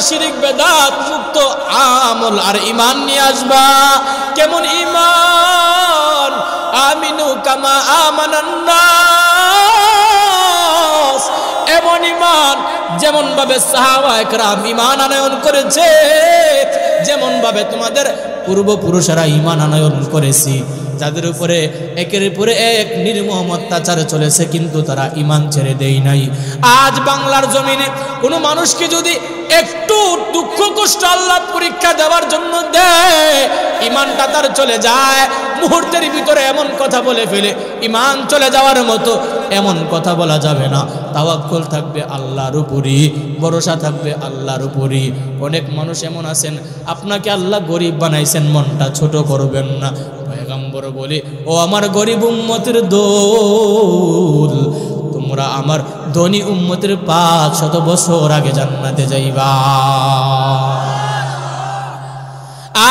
শিরিক বেদাত মুক্ত আমল আর ঈমান নিয়ে আসবা। কেমন ঈমান? আমিনু কামা আমানান নাস, এমন ঈমান যেমন ভাবে সাহাবায়ে কেরাম ঈমান আনয়ন করেছে, যেমন ভাবে তোমাদের পূর্বপুরুষেরা ঈমান আনয়ন করেছে, যাদের উপরে একের উপরে এক নির্মম অত্যাচার চলেছে কিন্তু তারা ঈমান ছেড়ে দেয় নাই। আজ বাংলার জমিনে কোনো মানুষকে যদি একটু দুঃখ কষ্ট আল্লাহ পরীক্ষা দেওয়ার জন্য দেয়, ঈমানটা তার চলে যায়, মুহূর্তের ভিতরে এমন কথা বলে ফেলে, ঈমান চলে যাওয়ার মতো এমন কথা বলা যাবে না। তাওয়াক্কুল থাকবে আল্লাহর উপরই, ভরসা থাকবে আল্লাহর উপরই। অনেক মানুষ এমন আছেন, আপনাকে আল্লাহ গরিব বানাইছেন, মনটা ছোট করবেন না। পয়গম্বর বলে, ও আমার গরিব উম্মতের দোল, তোমরা আমার ধনী উম্মতের 500 বছর আগে জান্নাতে যাইবা।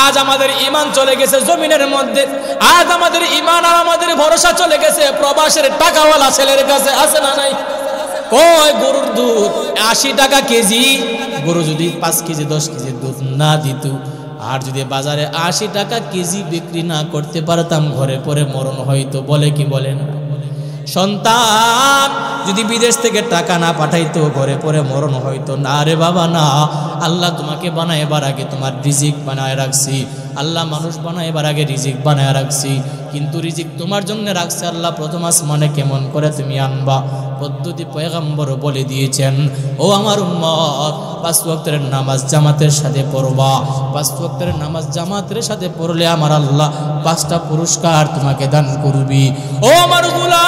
আজ আমাদের ঈমান চলে গেছে জমিনের মধ্যে, আজ আমাদের ঈমান আর আমাদের ভরসা চলে গেছে প্রবাসের টাকাওয়ালা ছেলের কাছে। আছে না নাই? কয় গরুর দুধ 80 টাকা কেজি, গরু যদি 5 কেজি 10 কেজি দুধ না দিত, আর যদি বাজারে 80 টাকা কেজি বিক্রি না করতে পারতাম, ঘরে পরে মরণ হইতো। বলে কি বলে না? সন্তান যদি বিদেশ থেকে টাকা না পাঠাইতো, ঘরে পরে মরণ হইতো না। রে বাবা না, আল্লাহ তোমাকে বানাইবার আগে তোমার রিজিক বানায় রাখছি। আল্লাহ মানুষ বানাইবার আগে রিজিক বানায় রাখছি, কিন্তু রিজিক তোমার জন্য রাখছে আল্লাহ প্রথম আসমানে। কেমন করে তুমি আনবা পদ্ধতি পয়গম্বর বলে দিয়েছেন। ও আমার উম্মত, 5 ওয়াক্তের নামাজ জামাতের সাথে পড়বা। 5 ওয়াক্তের নামাজ জামাতের সাথে পড়লে আমার আল্লাহ 5টা পুরস্কার তোমাকে দান করবি। ও আমার গোলাম,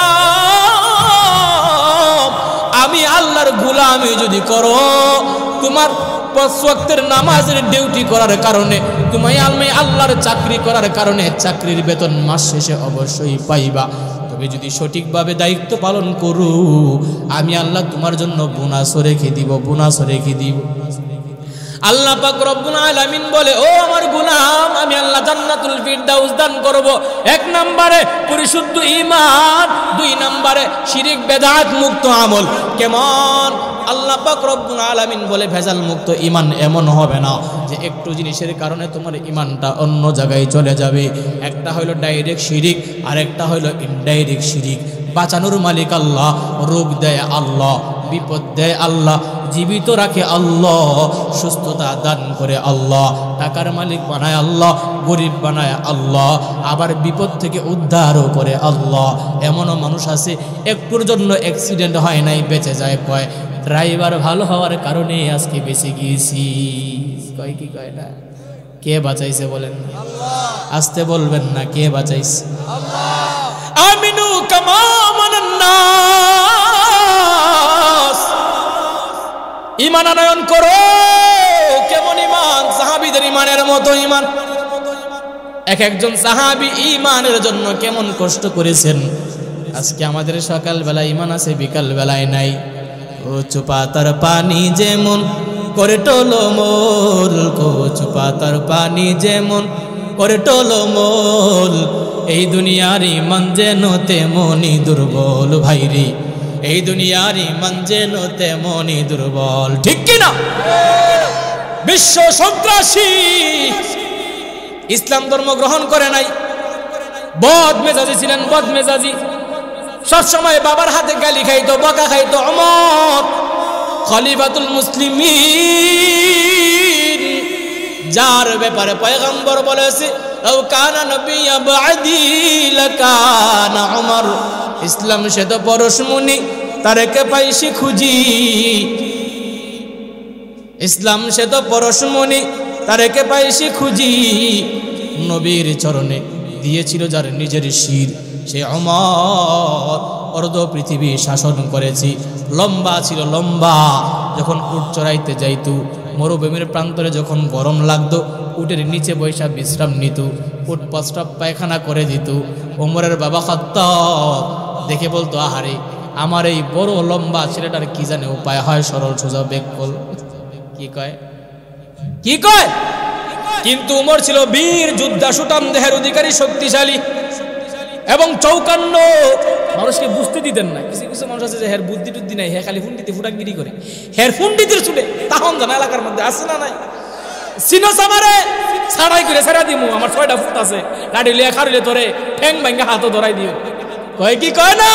আমি আল্লাহর গোলামি যদি করো, তোমার 5 ওয়াক্তের নামাজের ডিউটি করার কারণে, তুমি আল্লাহর চাকরি করার কারণে চাকরির বেতন মাস শেষে অবশ্যই পাইবা। তবে যদি সঠিকভাবে দায়িত্ব পালন করো, আমি আল্লাহ তোমার জন্য বোনাস রেখে দিব, বোনাস রেখে দিব। আল্লাহ পাক রব্বুল আলামিন বলে, ও আমার গোলাম, আমি আল্লাহ জান্নাতুল ফিরদাউস দান করব। 1 নম্বরে পরিশুদ্ধ ঈমান, 2 নম্বরে শিরিক বেদাত মুক্ত আমল। কেমন? আল্লাহ পাক রব্বুল আলামিন বলে, ভেজাল মুক্ত ঈমান এমন হবে না যে একটু জিনিসের কারণে তোমার ঈমানটা অন্য জায়গায় চলে যাবে। একটা হলো ডাইরেক্ট শিরিক, আর একটা হলো ইনডাইরেক্ট শিরিক। বাঁচানোর মালিক আল্লাহ, রোগ দেয় আল্লাহ, বিপদ দেয় আল্লাহ, জীবিত রাখে আল্লাহ, সুস্থতা দান করে আল্লাহ, টাকার মালিক বানায় আল্লাহ, গরিব বানায় আল্লাহ, আবার বিপদ থেকে উদ্ধারও করে আল্লাহ। এমনও মানুষ আছে একটুর জন্য অ্যাক্সিডেন্ট হয় নাই, বেঁচে যায়। কয় ড্রাইভার ভালো হওয়ার কারণে আজকে বেঁচে গিয়েছি। কয় কি কয় না? কে বাঁচাইছে বলেন? আসতে বলবেন না, কে বাঁচাইছে? আমিনু কামা আমানান নাস, ঈমান আনয়ন করো। কেমন ঈমান? সাহাবীদের ঈমানের মতো ঈমান। একজন সাহাবী ঈমানের জন্য কেমন কষ্ট করেছেন। আজকে আমাদের সকাল বেলা ঈমান আছে, বিকাল বেলায় নাই। কচু পাতার পানি যেমন করে টলমল, কচু পাতার পানি যেমন করে টলমল, এই দুনিয়ার ঈমান যেন তেমনি দুর্বল। ভাইরে, এই দুনিয়ার ঈমান যেন তেমনি দুর্বল। ঠিক কিনা? বিশ্ব সন্ত্রাসী ইসলাম ধর্ম গ্রহণ করে নাই, বদ মেজাজি ছিলেন, বদ মেজাজি। সবসময় বাবার হাতে গালি খাইতো, বকা খাইতো। ওমর খলিফাতুল মুসলিমিন, যার ব্যাপারে পয়গম্বর বলেছে, লাউ কানা নবিয়্যা বা'দি লাকানা ওমর। ইসলাম সে তো পরশমণি, তারেকে পাইছি খুঁজি। ইসলাম সে তো পরশমণি, তারেকে পাইছি খুঁজি। নবীর চরণে দিয়েছিল যার নিজের শির, সে ওমর অর্ধ পৃথিবী শাসন করেছি। লম্বা ছিল, লম্বা। যখন উট চড়াইতে যাইত, মরুভূমির প্রান্তরে যখন গরম লাগতো, উটের নিচে বৈশা বিশ্রাম নিত, উট প্রস্রাব পায়খানা করে দিত। ওমরের বাবা খাত্তাব দেখে বলতো, আহারে, আমার এই বড় লম্বা ছেলেটার কি জানে উপায় হয়, সরল সোজা বেগ কল। কি কয়? কি কয়? কিন্তু উমর ছিল বীর যোদ্ধা, সুঠাম দেহের অধিকারী, শক্তিশালী। এবং 54 মানুষকে বুঝতে দিতেন না। কিছু কিছু মানুষ আছে যে হের বুদ্ধি টুদ্ধি নাই, হে খালি ফুন্ডিতে ফুটাঙ্গিরি করে, হের ফুন্ডিতে ছুটে তাহন জানা এলাকার মধ্যে আছে না নাই? সিনোস আমারে ছাড়াই করে ছেড়া দিমু, আমার 6টা ফুট আছে, গাড়ি লিয়ে খাড়িলে ধরে ঠ্যাং ভাঙ্গা হাতও ধরাই দিও। কয় কি কয় না?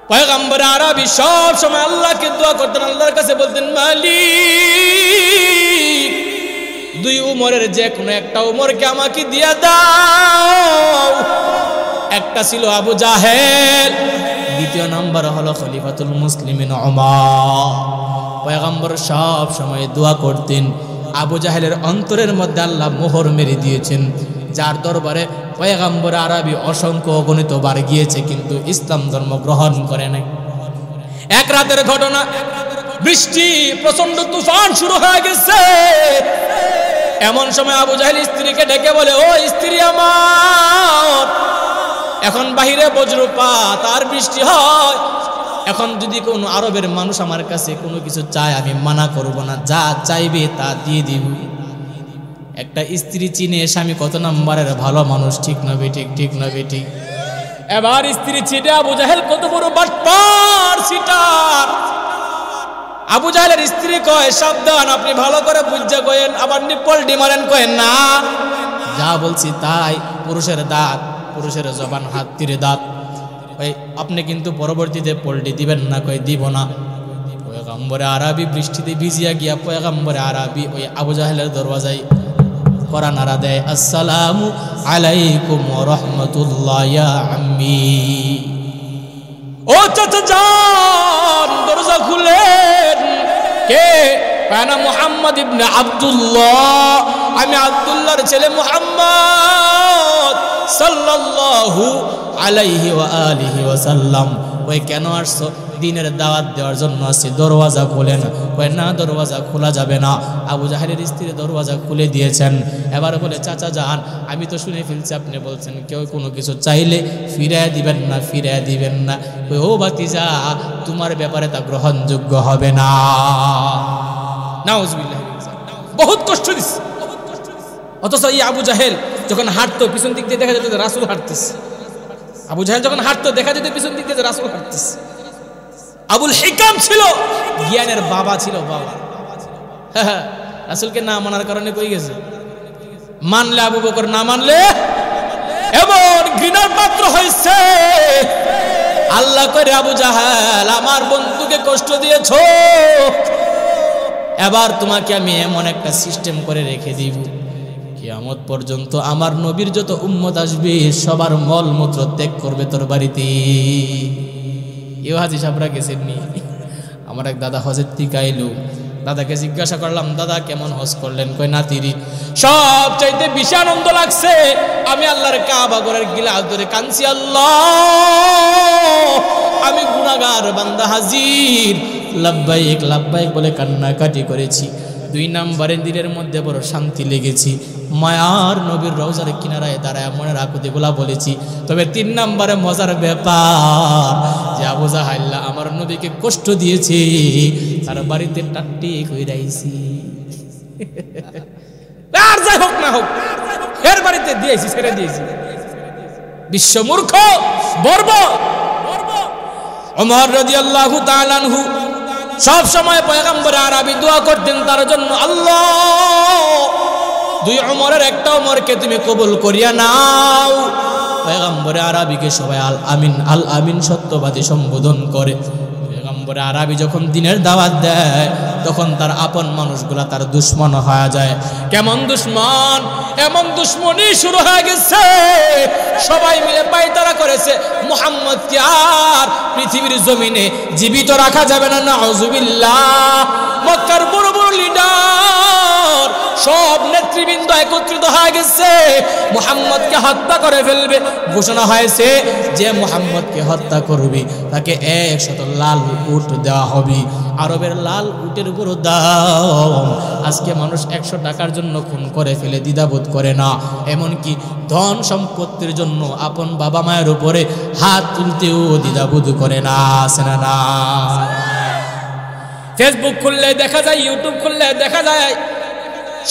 পয়গম্বর আরবি সব সময় আল্লাহকে দোয়া করতেন, আল্লাহর কাছে বলতেন মালিক 2 উমরের যে কোনো একটা উমরকে আমাকে দিয়া দাও। একটা ছিল আবু জাহেল, দ্বিতীয় নাম্বার হলো খলিফাতুল মুসলিমিন ওমর। পয়গম্বর সব সময় দোয়া করতেন। আবু জাহেলের অন্তরের মধ্যে আল্লাহ মোহর মেরে দিয়েছেন, যার দরবারে পয়গম্বর আরবি অসংখ্য অগণিত বার গিয়েছে, কিন্তু ইসলাম ধর্ম গ্রহণ করে নাই। এক রাতের ঘটনা, বৃষ্টি, প্রচন্ড তুফান শুরু হয়ে গেছে। এমন সময় আবু জাহেল স্ত্রীকে ডেকে বলে, ও স্ত্রী আমার, এখন বাহিরে বজ্রপাত আর বৃষ্টি হয়, এখন যদি কোনো আরবের মানুষ আমার কাছে কোনো কিছু চায় আমি মানা করব না, যা চাইবে তা দিয়ে দিব। একটা স্ত্রী চিনে স্বামী কত নাম্বারের ভালো মানুষ, ঠিক না বেঠিক? ঠিক না বেঠিক? এবার স্ত্রী চিনে আবু জাহেল কত বড় বাটপার সিটার। আবু জাহেলের স্ত্রী কয়, সাবধান, আপনি ভালো করে বুঝা কয়েন, আবার নিপল ডিমারেন কয়েন না। যা বলছি তাই, পুরুষের দাঁত, পুরুষের জবান হাতির দাঁত। ওই আপনি কিন্তু পরবর্তীতে পল্টি দিবেন না। কই দিব না। পয়গম্বরে আরবি বৃষ্টিতে ভিজিয়া গিয়া পয়গম্বরে আরবি ওই আবু জাহেলের দরওয়াজায় করা নারা দেয়, আসসালামু আলাইকুম ওয়া রাহমাতুল্লাহ ইয়া আম্মি। ও চাচা যান, দরজা খুলেন। কে? কানা মুহাম্মদ ইবনে আব্দুল্লাহ, আমি আব্দুল্লাহর ছেলে মুহাম্মদ সাল্লাল্লাহু আলাইহি ওয়া আলিহি ওয়া সাল্লাম। ওই কেন আসছো? দিনের দাওয়াত দেওয়ার জন্য আসছে, দরওয়াজা খোলেন। কয় না, দরওয়াজা খোলা যাবে না। আবু জাহেলের স্ত্রী দরওয়াজা খুলে দিয়েছেন। এবার বলে, চাচা যান, আমি তো শুনে ফেলছি আপনি বলছেন কেউ কোনো কিছু চাইলে ফিরিয়ে দিবেন না, ফিরিয়ে দিবেন না। ওই ও ভাতিজা, তোমার ব্যাপারে তা গ্রহণযোগ্য হবে না। নাউজুবিল্লাহ, বহুত কষ্ট দিচ্ছে। অথচ এই আবু জাহেল যখন হাঁটতো, পিছন দিক দিয়ে দেখা যেত রাসূল হাঁটতেছে। আবু জাহেল যখন হাঁটতো, দেখা যেত পিছন দিক দিয়ে রাসূল হাঁটতেছে। আবুল হিকাম ছিল, জ্ঞানের বাবা ছিল, বাবা। রাসূলকে না মানার কারণে কই গেছে, মানলে আবু বকর, না মানলে এমন ঘৃণার পাত্র হয়েছে। আল্লাহ করে, আবু জাহেল আমার বন্ধুকে কষ্ট দিয়েছ, এবার তোমাকে আমি এমন একটা সিস্টেম করে রেখে দিব, কিয়ামত পর্যন্ত আমার নবীর যত উম্মত আসবে সবার মলমূত্র ত্যাগ করবে তোর বাড়িতে। এও হাজি সাহেবরা গেছেননি। আমার এক দাদা হজের থেকে আইলো, দাদাকে জিজ্ঞাসা করলাম, দাদা কেমন হজ করলেন? কয় নাতিরি সব চাইতে বেশি আনন্দ লাগছে, আমি আল্লাহর কাবা ঘরের গিলাফ ধরে কাঁদছি, আল্লাহ আমি গুনাহগার বান্দা হাজির, লাব্বাইক লাব্বাইক বলে কান্নাকাটি করেছি। 2 নম্বরের দিনের মধ্যে বড় শান্তি লেগেছি, মায়ার নবীর রওজার কিনারায় দাঁড়ায় মনের আকুতিগুলা বলেছি। তবে 3 নম্বরে মজার ব্যাপার যে আবু জাহেল আমার নবীকে কষ্ট দিয়েছে, তার বাড়িতে টাট্টি কইরাইছি। আর যাই হোক না হোক, এর বাড়িতে দিয়েছি, ছেড়ে দিয়েছি। বিশ্ব মূর্খ, বর্বর। ওমর রাদিয়াল্লাহু তাআলা আনহু সব সময় পয়গম্বর আরবি দোয়া করতেন তার জন্য, আল্লাহ 2 উমরের একটা উমরকে তুমি কবুল করিয়া নাও। পয়গম্বর আরবিকে সবাই আল আমিন, আল আমিন সত্যবাদী সম্বোধন করে। পয়গম্বর আরবি যখন দিনের দাওয়াত দেয়, তখন তার আপন মানুষগুলা তার দুশ্মন হয়ে যায়। কেমন দুশ্মন? এমন দুশ্মনী শুরু হয়ে গেছে, সবাই মিলে পায়তারা করেছে মুহাম্মদকে আর পৃথিবীর জমিনে জীবিত রাখা যাবে না। নাউজুবিল্লাহ। মক্কার বড় বড় লিডার, সব নেতৃবৃন্দ একত্রিত হয়ে গেছে, মুহাম্মদকে হত্যা করে ফেলবে। ঘোষণা হয়েছে যে মুহাম্মদকে হত্যা করবে তাকে 100 লাল উট দেওয়া হবে। আরবের লাল উটের উপর দাম। আজকে মানুষ 100 টাকার জন্য খুন করে ফেলে, দ্বিধাবোধ করে না। এমনকি ধন সম্পত্তির জন্য আপন বাবা মায়ের উপরে হাত তুলতেও দ্বিধাবোধ করে না। আছে না না? ফেসবুক খুললে দেখা যায়, ইউটিউব খুললে দেখা যায়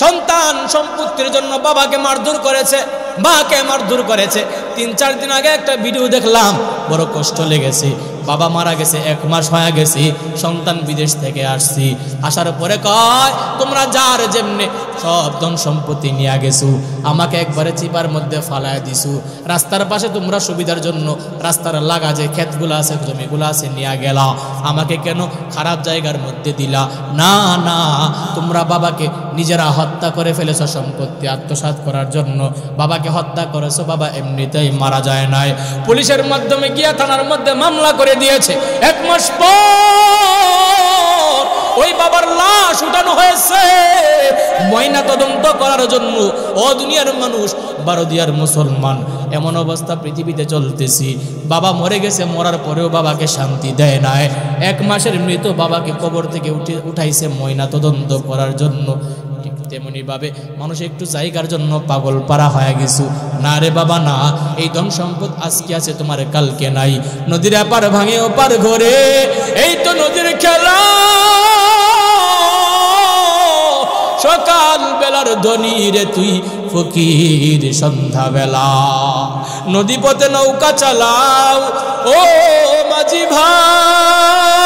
সন্তান সম্পত্তির জন্য বাবাকে মারধর করেছে, মাকে মারধর করেছে। 3-4 দিন আগে একটা ভিডিও দেখলাম, বড় কষ্ট লেগেছে। বাবা মারা গেছে, 1 মাস হয়ে গেছে, সন্তান বিদেশ থেকে আসছি। আসার পরে কয়, তোমরা যার যেমনে সব ধন সম্পত্তি নিয়ে গেছো, আমাকে একবারে চিপার মধ্যে ফালায় দিছো। রাস্তার পাশে তোমরা সুবিধার জন্য রাস্তার লাগা যে ক্ষেতগুলো আছে, জমিগুলো আছে, নিয়ে গেলা। আমাকে কেন খারাপ জায়গার মধ্যে দিলা? না না, তোমরা বাবাকে নিজেরা হত্যা করে ফেলেছ সম্পত্তি আত্মসাৎ করার জন্য। বাবাকে হত্যা করেছো, বাবা এমনিতেই মারা যায় নাই। পুলিশের মাধ্যমে গিয়া থানার মধ্যে মামলা করে দিয়েছে। 1 মাস পর ওই বাবার লাশ উঠানো হয়েছে ময়না তদন্ত করার জন্য। ও দুনিয়ার মানুষ, বারোদিয়ার মুসলমান, এমন অবস্থা পৃথিবীতে চলতেছি। বাবা মরে গেছে, মরার পরেও বাবাকে শান্তি দেয় নাই। 1 মাসের মৃত বাবাকে কবর থেকে উঠাইছে ময়না তদন্ত করার জন্য। ঠিক তেমনি ভাবে মানুষ একটু জায়গার জন্য পাগল পারা হয়ে গেছে। না রে বাবা না, এই ধন সম্পদ আজকে আছে, তোমার কালকে নাই। নদীর এপার ভাঙে ওপার ঘরে, এই তো নদীর খেলা। সকাল বেলার ধনী রে তুই ফকির সন্ধ্যা বেলা। নদী পথে নৌকা চালাও ও মাঝি ভাই,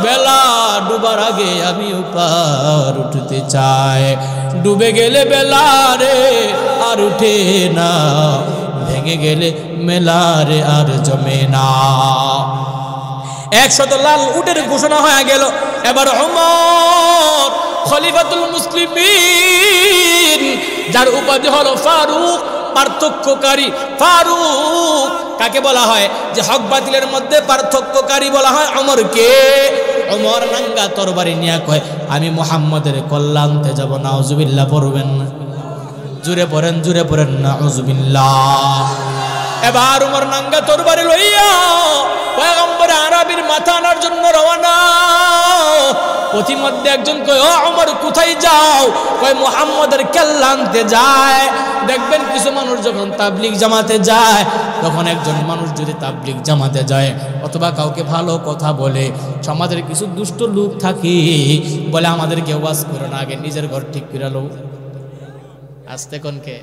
বেলা ডুবার আগে আমি উপার উঠতে চাই। ডুবে গেলে বেলা রে আর উঠে না, ভেঙে গেলে মেলা রে আর জমে না। 100 লাল উটের ঘোষণা হয়ে গেল। এবার ওমর খলিফাতুল মুসলিমিন, যার উপাধি হলো ফারুক, পার্থক্যকারী। ফারুক কাকে বলা হয়? যে হক বাতিলের মধ্যে পার্থক্যকারী বলা হয় ওমরকে। ওমর নাঙ্গা তরবারি নিয়ে কয়, আমি মুহাম্মদের কল্যাণতে যাব। নাউজুবিল্লাহ পড়বেন না? জুড়ে পড়েন নাউজুবিল্লাহ। এবার ওমর নাঙ্গা তরবারি লইয়া পয়গম্বর আরবির মাথা আনার জন্য রওনা। পথিমধ্যে একজন কয়, ও ওমর কোথায় যাও? কয় মুহাম্মদের কল্যাণতে যায়। দেখবেন কিছু মানুষ যখন তাবলিগ জামাতে যায়, তখন একজন মানুষ যদি তাবলিগ জামাতে যায় অথবা কাউকে ভালো কথা বলে, সমাজের কিছু দুষ্ট লোক থাকে, বলে আমাদেরকে ওয়াজ করো না, আগে নিজের ঘর ঠিক করে লো। আসতে কোনকে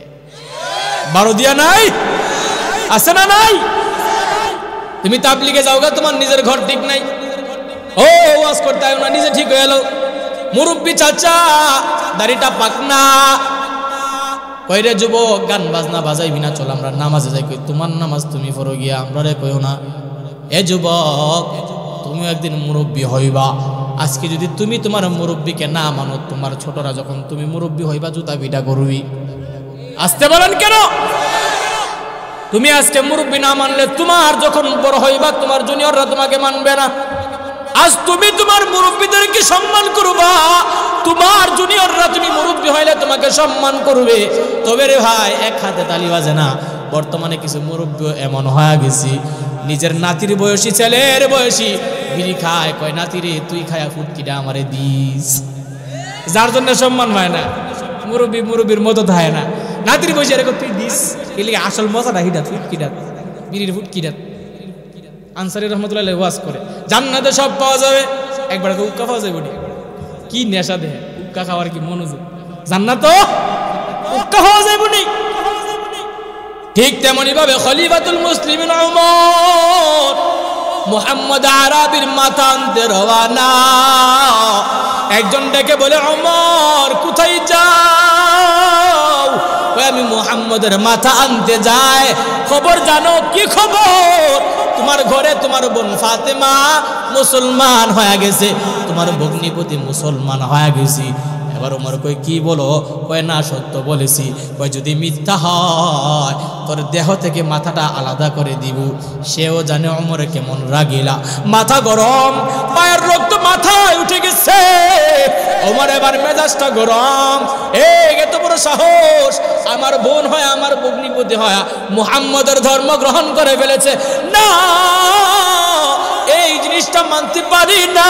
বারোদিয়া নাই? আছে না নাই? তুমি তাবলিগে যাওগা, তোমার নিজের ঘর ঠিক নাই, ও ওয়াজ করতে হয় না, নিজে ঠিক হয়ে এলো। মুরব্বী চাচা, দাড়িটা পাকনা, কইরে যুবক গান বাজনা বাজাইবি না, চল আমরা নামাজে যাই। কই তোমার নামাজ তুমি পড়ো গিয়া, আমরা রে কইও না। এ যুবক, তুমিও একদিন মুরব্বী হইবা। আজকে যদি তুমি তোমার মুরব্বীকে না মানো, তোমার ছোটরা যখন তুমি মুরব্বী হইবা জুতা পিটা করবি। আসতে বলেন কেন? তুমি আজকে মুরব্বী না মানলে তোমার যখন বড় হইবা, তোমার জুনিয়ররা তোমাকে মানবে না। আজ তুমি তোমার মুরব্বীদেরকে সম্মান করবা, তোমার জুনিয়ররা তুমি মুরব্বী হইলে তোমাকে সম্মান করবে। তবে রে ভাই, এক হাতে তালি বাজে না। বর্তমানে কিছু মুরব্বী এমন হয়ে গেছি, নিজের নাতির বয়সী, ছেলের বয়সী বিড়ি খায়, কয় নাতিরে তুই খায়া ফুটকিটা আমারে দিস। যার জন্য সম্মান হয় না, মুরব্বীর মতো থাকে না। নাতির বয়সী এরকম তুই দিস, এলি আসল মজাটা হিডা ফুটকিটা, বিড়ির ফুটকিটা। আনসারী রহমতুল্লাহ ওয়াজ করে, জান্নাতে সব পাওয়া যাবে, একবার উক্কা পাওয়া যাবে। কি নেশা দেয় উক্কা খাওয়ার, কি মনোযোগ! জান্নাত উক্কা পাওয়া যাবে নি। ঠিক তেমনি ভাবে খলিফাতুল মুসলিমিন ওমর মুহাম্মদ আরবির মাথা আনতে রওনা। একজন ডেকে বলে, ওমর কোথায় যাও? আমি মুহাম্মদের মাথা আনতে যাই। খবর জানো? কি খবর? তোমার ঘরে তোমার বোন ফাতেমা মুসলমান হয়ে গেছে, তোমার ভগ্নিপতি মুসলমান হয়ে গেছি। এবার ওমর কই, কি বলো? কয় না, সত্য বলেছি। কয় যদি মিথ্যা হয় তোর দেহ থেকে মাথাটা আলাদা করে দিব। সেও জানে ওমর কেমন রাগিলা, মাথা গরম, পায়ের রক্ত মাথায় উঠে গেছে। ওমর এবার মেজাজটা গরম, এত বড় সাহস, আমার বোন হয়, আমার ভগ্নিপতি হয়, মুহাম্মদের ধর্ম গ্রহণ করে ফেলেছে। না, এই জিনিসটা মানতে পারি না,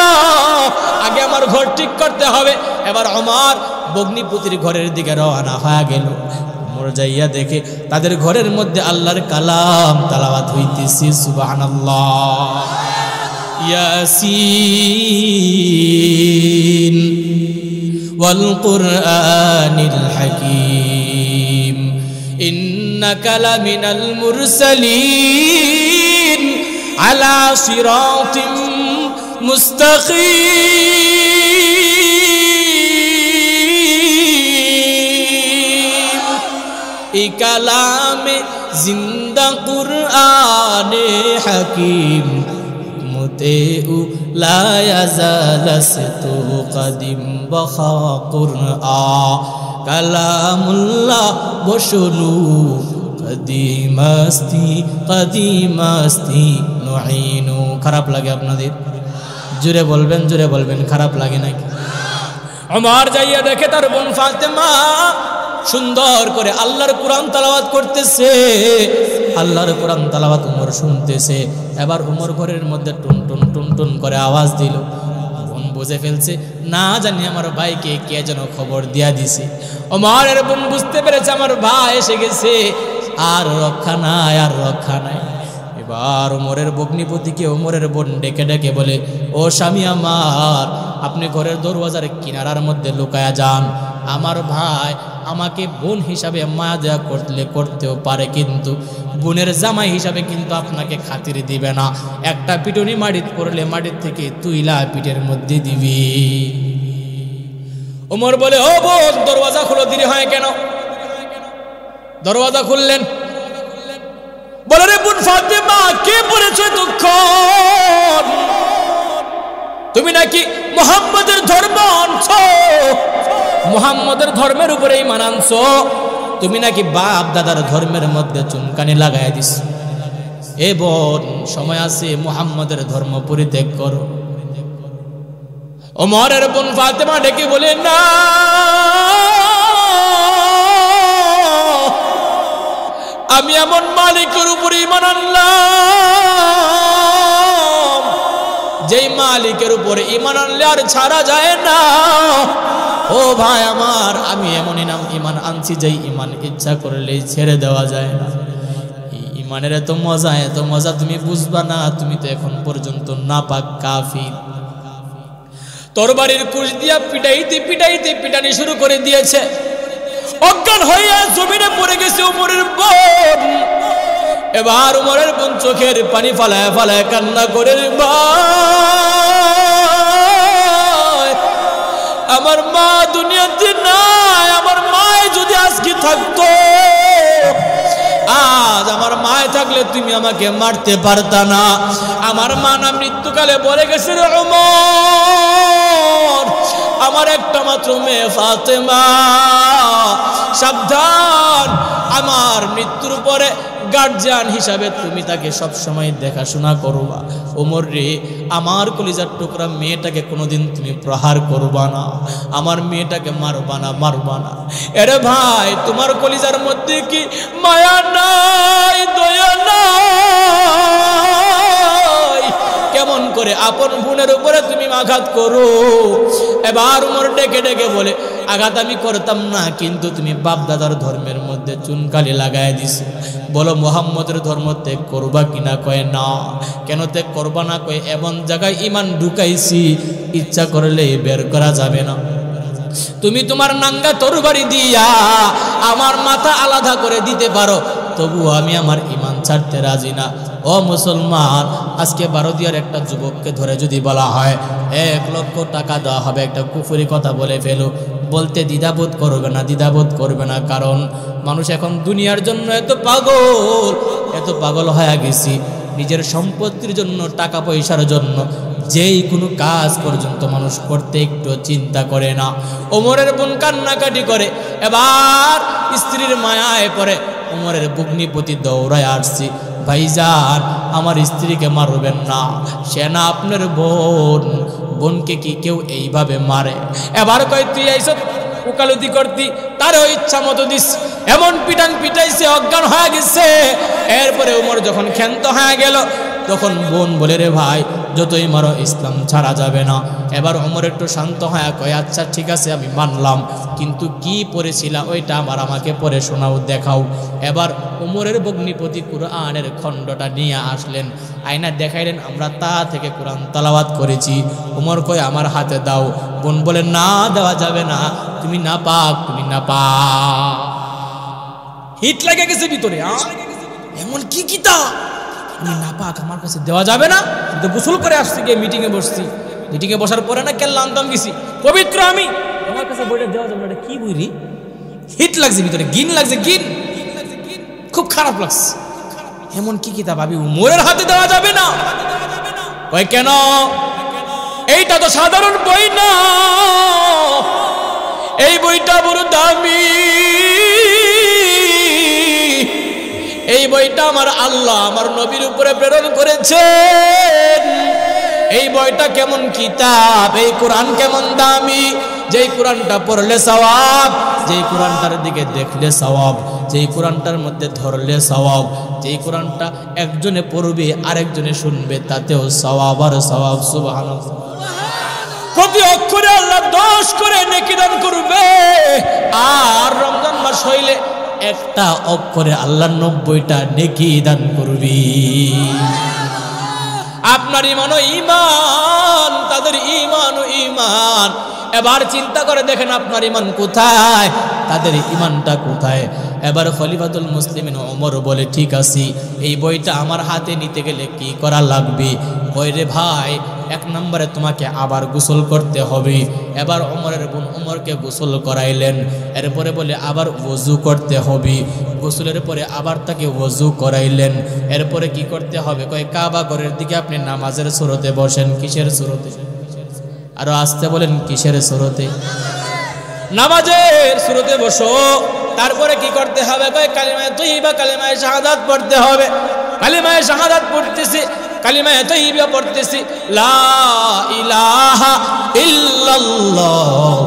আগে আমার ঘর ঠিক করতে হবে। এবার ওমর ভগ্নিপতির ঘরের দিকে রওনা হয়ে গেল। ওমর যাইয়া দেখে তাদের ঘরের মধ্যে আল্লাহর কালাম তেলাওয়াত হইতেছে। সুবহানাল্লাহ। ইয়াসিন والقرآن الحكيم إنك لمن المرسلين على صراط مستقيم كلام زندہ قرآن حکیم متعو لا يزال ستو قدیم بخا قرآن کلام اللہ بشنو قدیم استی نعینو খারাপ লাগে আপনাদের জোরে বলবেন খারাপ লাগে নাকি ওমর যাইয়া দেখে তার বোন ফাতেমা সুন্দর করে আল্লাহর কোরআন তেলাওয়াত করতেছে আল্লাহর কোরআন তেলাওয়াত ওমর শুনতেছে এবার ওমর ঘরের মধ্যে টুন টুন টুন টুন করে আওয়াজ দিল বোন বুঝে ফেলছে না জানি আমার ভাইকে কে যেন খবর দিয়া দিছে ওমরের বোন বুঝতে পেরেছে আমার ভাই এসে গেছে আর রক্ষা নাই এবার ওমরের ভগ্নিপতিকে ওমরের বোন ডেকে ডেকে বলে ও স্বামী আমার আপনি ঘরের দরওয়াজার কিনারার মধ্যে লুকায়া যান আমার ভাই আমাকে বোন হিসাবে মায়া দেয়া করতেও পারে কিন্তু বোনের জামাই হিসাবে কিন্তু আপনাকে খাতির দিবে না একটা পিটুনি মাটিত পড়লে মাটির থেকে তুইলা পিঠের মধ্যে দিবি ওমর বলে ও বোন দরওয়াজা খুলো দেরি হয় কেন দরওয়াজা খুললেন বলে রে বোন ফাতেমা কে পড়েছো দুঃখ তুমি নাকি মুহাম্মাদের ধর্ম আনছো মুহাম্মাদের ধর্মের উপরে ঈমান আনছো তুমি নাকি বাপ দাদার ধর্মের মধ্যে চুনকানি লাগায় দিছো এ বোন সময় আছে মুহাম্মাদের ধর্ম পরিত্যাগ করো ওমরের বোন ফাতেমা ডেকে বলে না আমি এমন মালিকের উপরে ঈমান আনলাম যেই মালিকের উপরে ঈমান আনলে আর ছাড়া যায় না ও ভাই আমার আমি এমন ঈমান আনছি যেই ঈমান ইচ্ছা করলেই ছেড়ে দেওয়া যায় না এই ঈমানের এত মজা তুমি বুঝবা না তুমি তো এখন পর্যন্ত নাপাক কাফির তরবারির কুশ দিয়া পিটানি শুরু করে দিয়েছে অজ্ঞান হইয়া জমিনে পড়ে গেছে ওমরের বোন এবার ওমরের বোন চোখের পানি ফালায় কান্না করে আমার মা দুনিয়াতে নাই আমার মায় যদি আজকে থাকতো আজ আমার মায় থাকলে তুমি আমাকে মারতে পারতা না আমার মা না মৃত্যুকালে বলে গেছে রে ওমর আমার একটা মাত্র মেয়ে ফাতেমা সাবধান আমার মৃত্যুর পরে গার্জিয়ান হিসাবে তুমি তাকে সব সময় দেখাশোনা করবা ওমর রে আমার কলিজার টুকরা মেয়েটাকে কোনোদিন তুমি প্রহার করবা না আমার মেয়েটাকে মারবা না আরে ভাই তোমার কলিজার মধ্যে কি মায়া নাই দয়া নাই কেমন করে আপন বোনের উপরে তুমি আঘাত করো এবার ওমর ডেকে ডেকে বলে আঘাত আমি করতাম না কিন্তু তুমি বাপ দাদার ধর্মের মধ্যে চুনকালি লাগায় দিছো বলো মুহাম্মদের ধর্ম ত্যাগ করবা কিনা কয় না কেন ত্যাগ করবা না কয় এমন জায়গায় ঈমান ঢুকাইছি ইচ্ছা করলে বের করা যাবে না তুমি তোমার নাঙ্গা তরবারি দিয়া আমার মাথা আলাদা করে দিতে পারো তবু আমি আমার ঈমান ছাড়তে রাজি না ও মুসলমান আজকে ভারতীয় একটা যুবককে ধরে যদি বলা হয় 1 লক্ষ টাকা দেওয়া হবে একটা কুফরি কথা বলে ফেলো বলতে দ্বিধাবোধ করবে না কারণ মানুষ এখন দুনিয়ার জন্য এত পাগল হয়ে গেছি নিজের সম্পত্তির জন্য টাকা পয়সার জন্য যেই কোনো কাজ পর্যন্ত মানুষ করতে একটু চিন্তা করে না ওমরের বোন কান্নাকাটি করে এবার স্ত্রীর মায়ায় পড়ে ওমরের ভগ্নিপতি দৌড়ায় আসছি ভাইজান আমার স্ত্রীকে মারবেন না সে না আপনার বোনকে কি কেউ এইভাবে মারে এবার কয় তুই এইসব উকালতি করতি তারও ইচ্ছা মতো দিস এমন পিটাইছে অজ্ঞান হয়ে গেছে এরপরে ওমর যখন ক্ষান্ত হয়ে গেল তখন বোন বলে, রে ভাই যতই মারো ইসলাম ছাড়া যাবে না। এবার ওমর একটু শান্ত হয়ে কয়, আচ্ছা ঠিক আছে আমি মানলাম, কিন্তু কি পড়েছিলা ওইটা আমাকে পড়ে শোনাও, দেখাও। এবার ওমরের ভগ্নিপতি কুরআনের খণ্ডটা নিয়ে আসলেন, আয়না দেখাইলেন, আমরা তা থেকে কোরআন তেলাওয়াত করেছি। ওমর কয় আমার হাতে দাও। বোন বলে, না দেওয়া যাবে না, তুমি না পাক, তুমি না পাক। হিট লেগে গেছে ভিতরে, এমন কি কিতাব, তুমি না পাক, আমার কাছে দেওয়া যাবে না। কিন্তু গোসল করে আসছি, গিয়ে মিটিংয়ে বসছি, মিটিংয়ে বসার পরে না কেল্লা আনতাম গেছি, পবিত্র আমি, আমার কাছে বইটা দেওয়া যাবে না, কি বই রে। হিট লাগছে ভিতরে, গিন লাগছে, গিন, খুব খারাপ লাগছে। এমন কি কিতাব আমি উমরের হাতে দেওয়া যাবে না? কয় কেন? এইটা তো সাধারণ বই না, এই বইটা বড় দামি, এই বইটা আমার আল্লাহ আমার নবীর উপরে প্রেরণ করেছেন। এই বইটা কেমন কিতাব, এই কোরআন কেমন দামি, যেই কোরআনটা পড়লে সওয়াব, যেই কোরআনটার দিকে দেখলে সওয়াব, যেই কোরআনটার মধ্যে ধরলে সওয়াব, যেই কোরআনটা একজনে পড়বে আরেকজনে শুনবে তাতেও সওয়াব আর সওয়াব। সুবহানাল্লাহ। প্রতি অক্ষরে আল্লাহ 10 করে নেকি দান করবে, আর রমজান মাস হইলে একটা অক্ষরে আল্লাহ 90টা নেকি দান করবি। আপনার ইমান ও ইমান, তাদের ইমান ও ইমান। এবার চিন্তা করে দেখেন আপনার ইমান কোথায়, তাদের ইমানটা কোথায়। এবার খলিফাতুল মুসলিমিন ওমর বলে, ঠিক আছে এই বইটা আমার হাতে নিতে গেলে কি করা লাগবে? বইরে ভাই, 1 নম্বরে তোমাকে আবার গোসল করতে হবে। এবার ওমরের বোন ওমরকে গোসল করাইলেন, এরপরে বলে আবার ওযু করতে হবে। গোসলের পরে আবার তাকে ওযু করাইলেন, এরপরে কি করতে হবে? কয় কাবা ঘরের দিকে আপনি নামাজের সুরতে বসেন। কিসের সুরতে? আরো আসতে বলেন, কিসের সুরতে? নামাজের সুরতে বসো। তারপরে কি করতে হবে? কয় কালিমায়ে তয়্যিবা, কালিমায়ে শাহাদাত পড়তে হবে। কালিমায়ে শাহাদাত পড়তেছি, কালিমায়ে তয়্যিবা পড়তেছি, লা ইলাহা ইল্লাল্লাহ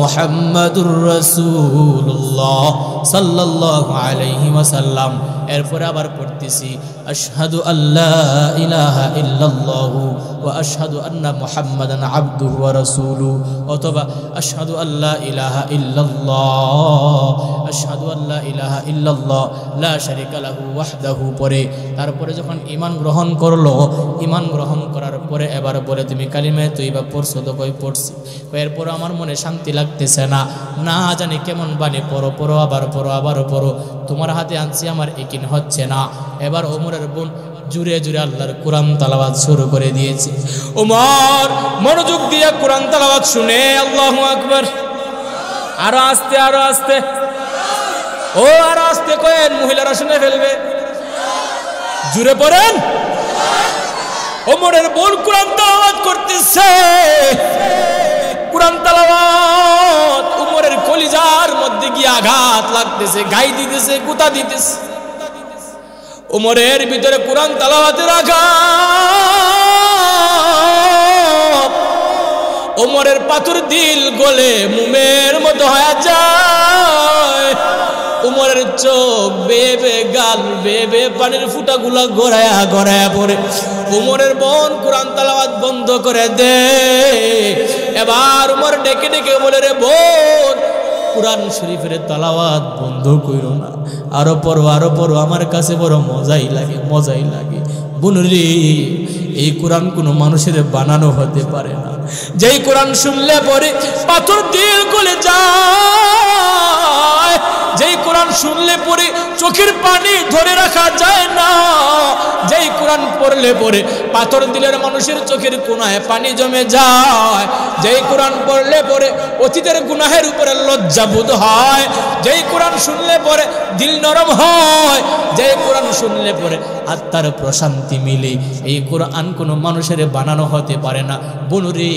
মুহাম্মাদুর রাসূলুল্লাহ সাল্লাল্লাহু আলাইহি ওয়াসাল্লাম। এরপরে আবার পড়তেছি, আশহাদু আল্লা ইলাহা ইল্লাল্লাহু ওয়া আশহাদু আন্না মুহাম্মাদান আবদুহু ওয়া রাসূলুহু, অথবা আশহাদু আল্লা ইলাহা ইল্লাল্লাহ, আশহাদু আল্লা ইলাহা ইল্লাল্লাহ লা শারীকা লাহু ওয়াহদাহু পড়ে। তারপরে যখন ঈমান গ্রহণ করলো, ঈমান গ্রহণ করার পরে এবার বলে, তুমি কালিমায়ে তয়্যিবা পড়ছো? তো কই পড়ছি। এরপর আমার মনে শান্তি লাগতেছে না, না জানি কেমন বাণী, পড়ো পড়ো, আবার পড়ো, আবারও পড়ো, তোমার হাতে আনছি, আমার ইকিন হচ্ছে না। এবার ওমরের বোন জুড়ে জুড়ে আল্লাহর কোরআন তেলাওয়াত শুরু করে দিয়েছে। ওমর মনোযোগ দিয়ে কোরআন তেলাওয়াত শুনে আল্লাহু আকবার। আরো আস্তে, আরো আস্তে, ও আরো আস্তে কয়েন, মহিলারা শুনে ফেলবে। জুড়ে পড়েন। ওমরের বোন কোরআন তেলাওয়াত করতেছে, কোরআন তেলাওয়াত ওমরের কলিজার মধ্যে গিয়ে আঘাত লাগতেছে, গাই দিতেছে, কুতা দিতেছে। ওমরের ভিতরে কোরআন তেলাওয়াতের আঘাত, ওমরের পাথর দিল গলে মোমের মতো হয়ে যায়। ওমরের চোখ বেবে, গাল বেবে, পানির ফুটাগুলা গড়ায়া গড়ায়া পড়ে। ওমরের বোন কোরআন তেলাওয়াত বন্ধ করে দে। এবার ওমর ডেকে ডেকে বলে, রে বোন, কোরআন শরীফের তেলাওয়াত বন্ধ কইরো না, আরো পড়ো, আরো পড়ো, আমার কাছে বড় মজাই লাগে, মজাই লাগে। বোনরে, এই কোরআন কোনো মানুষের বানানো হতে পারে না। যেই কোরআন শুনলে পরে পাথর দিল গলে যায়, যেই কোরআন শুনলে পরে চোখের পানি ধরে রাখা যায় না, যেই কোরআন পড়লে পরে পাথর দিলের মানুষের চোখের কোনায় পানি জমে যায়, যেই কোরআন পড়লে পরে অতীতের গুনাহের উপরে লজ্জাবোধ হয়, যেই কোরআন শুনলে পরে দিল নরম হয়, যেই কোরআন শুনলে পরে আত্মার প্রশান্তি মিলে, এই কোরআন কোনো মানুষের বানানো হতে পারে না। বনুরে,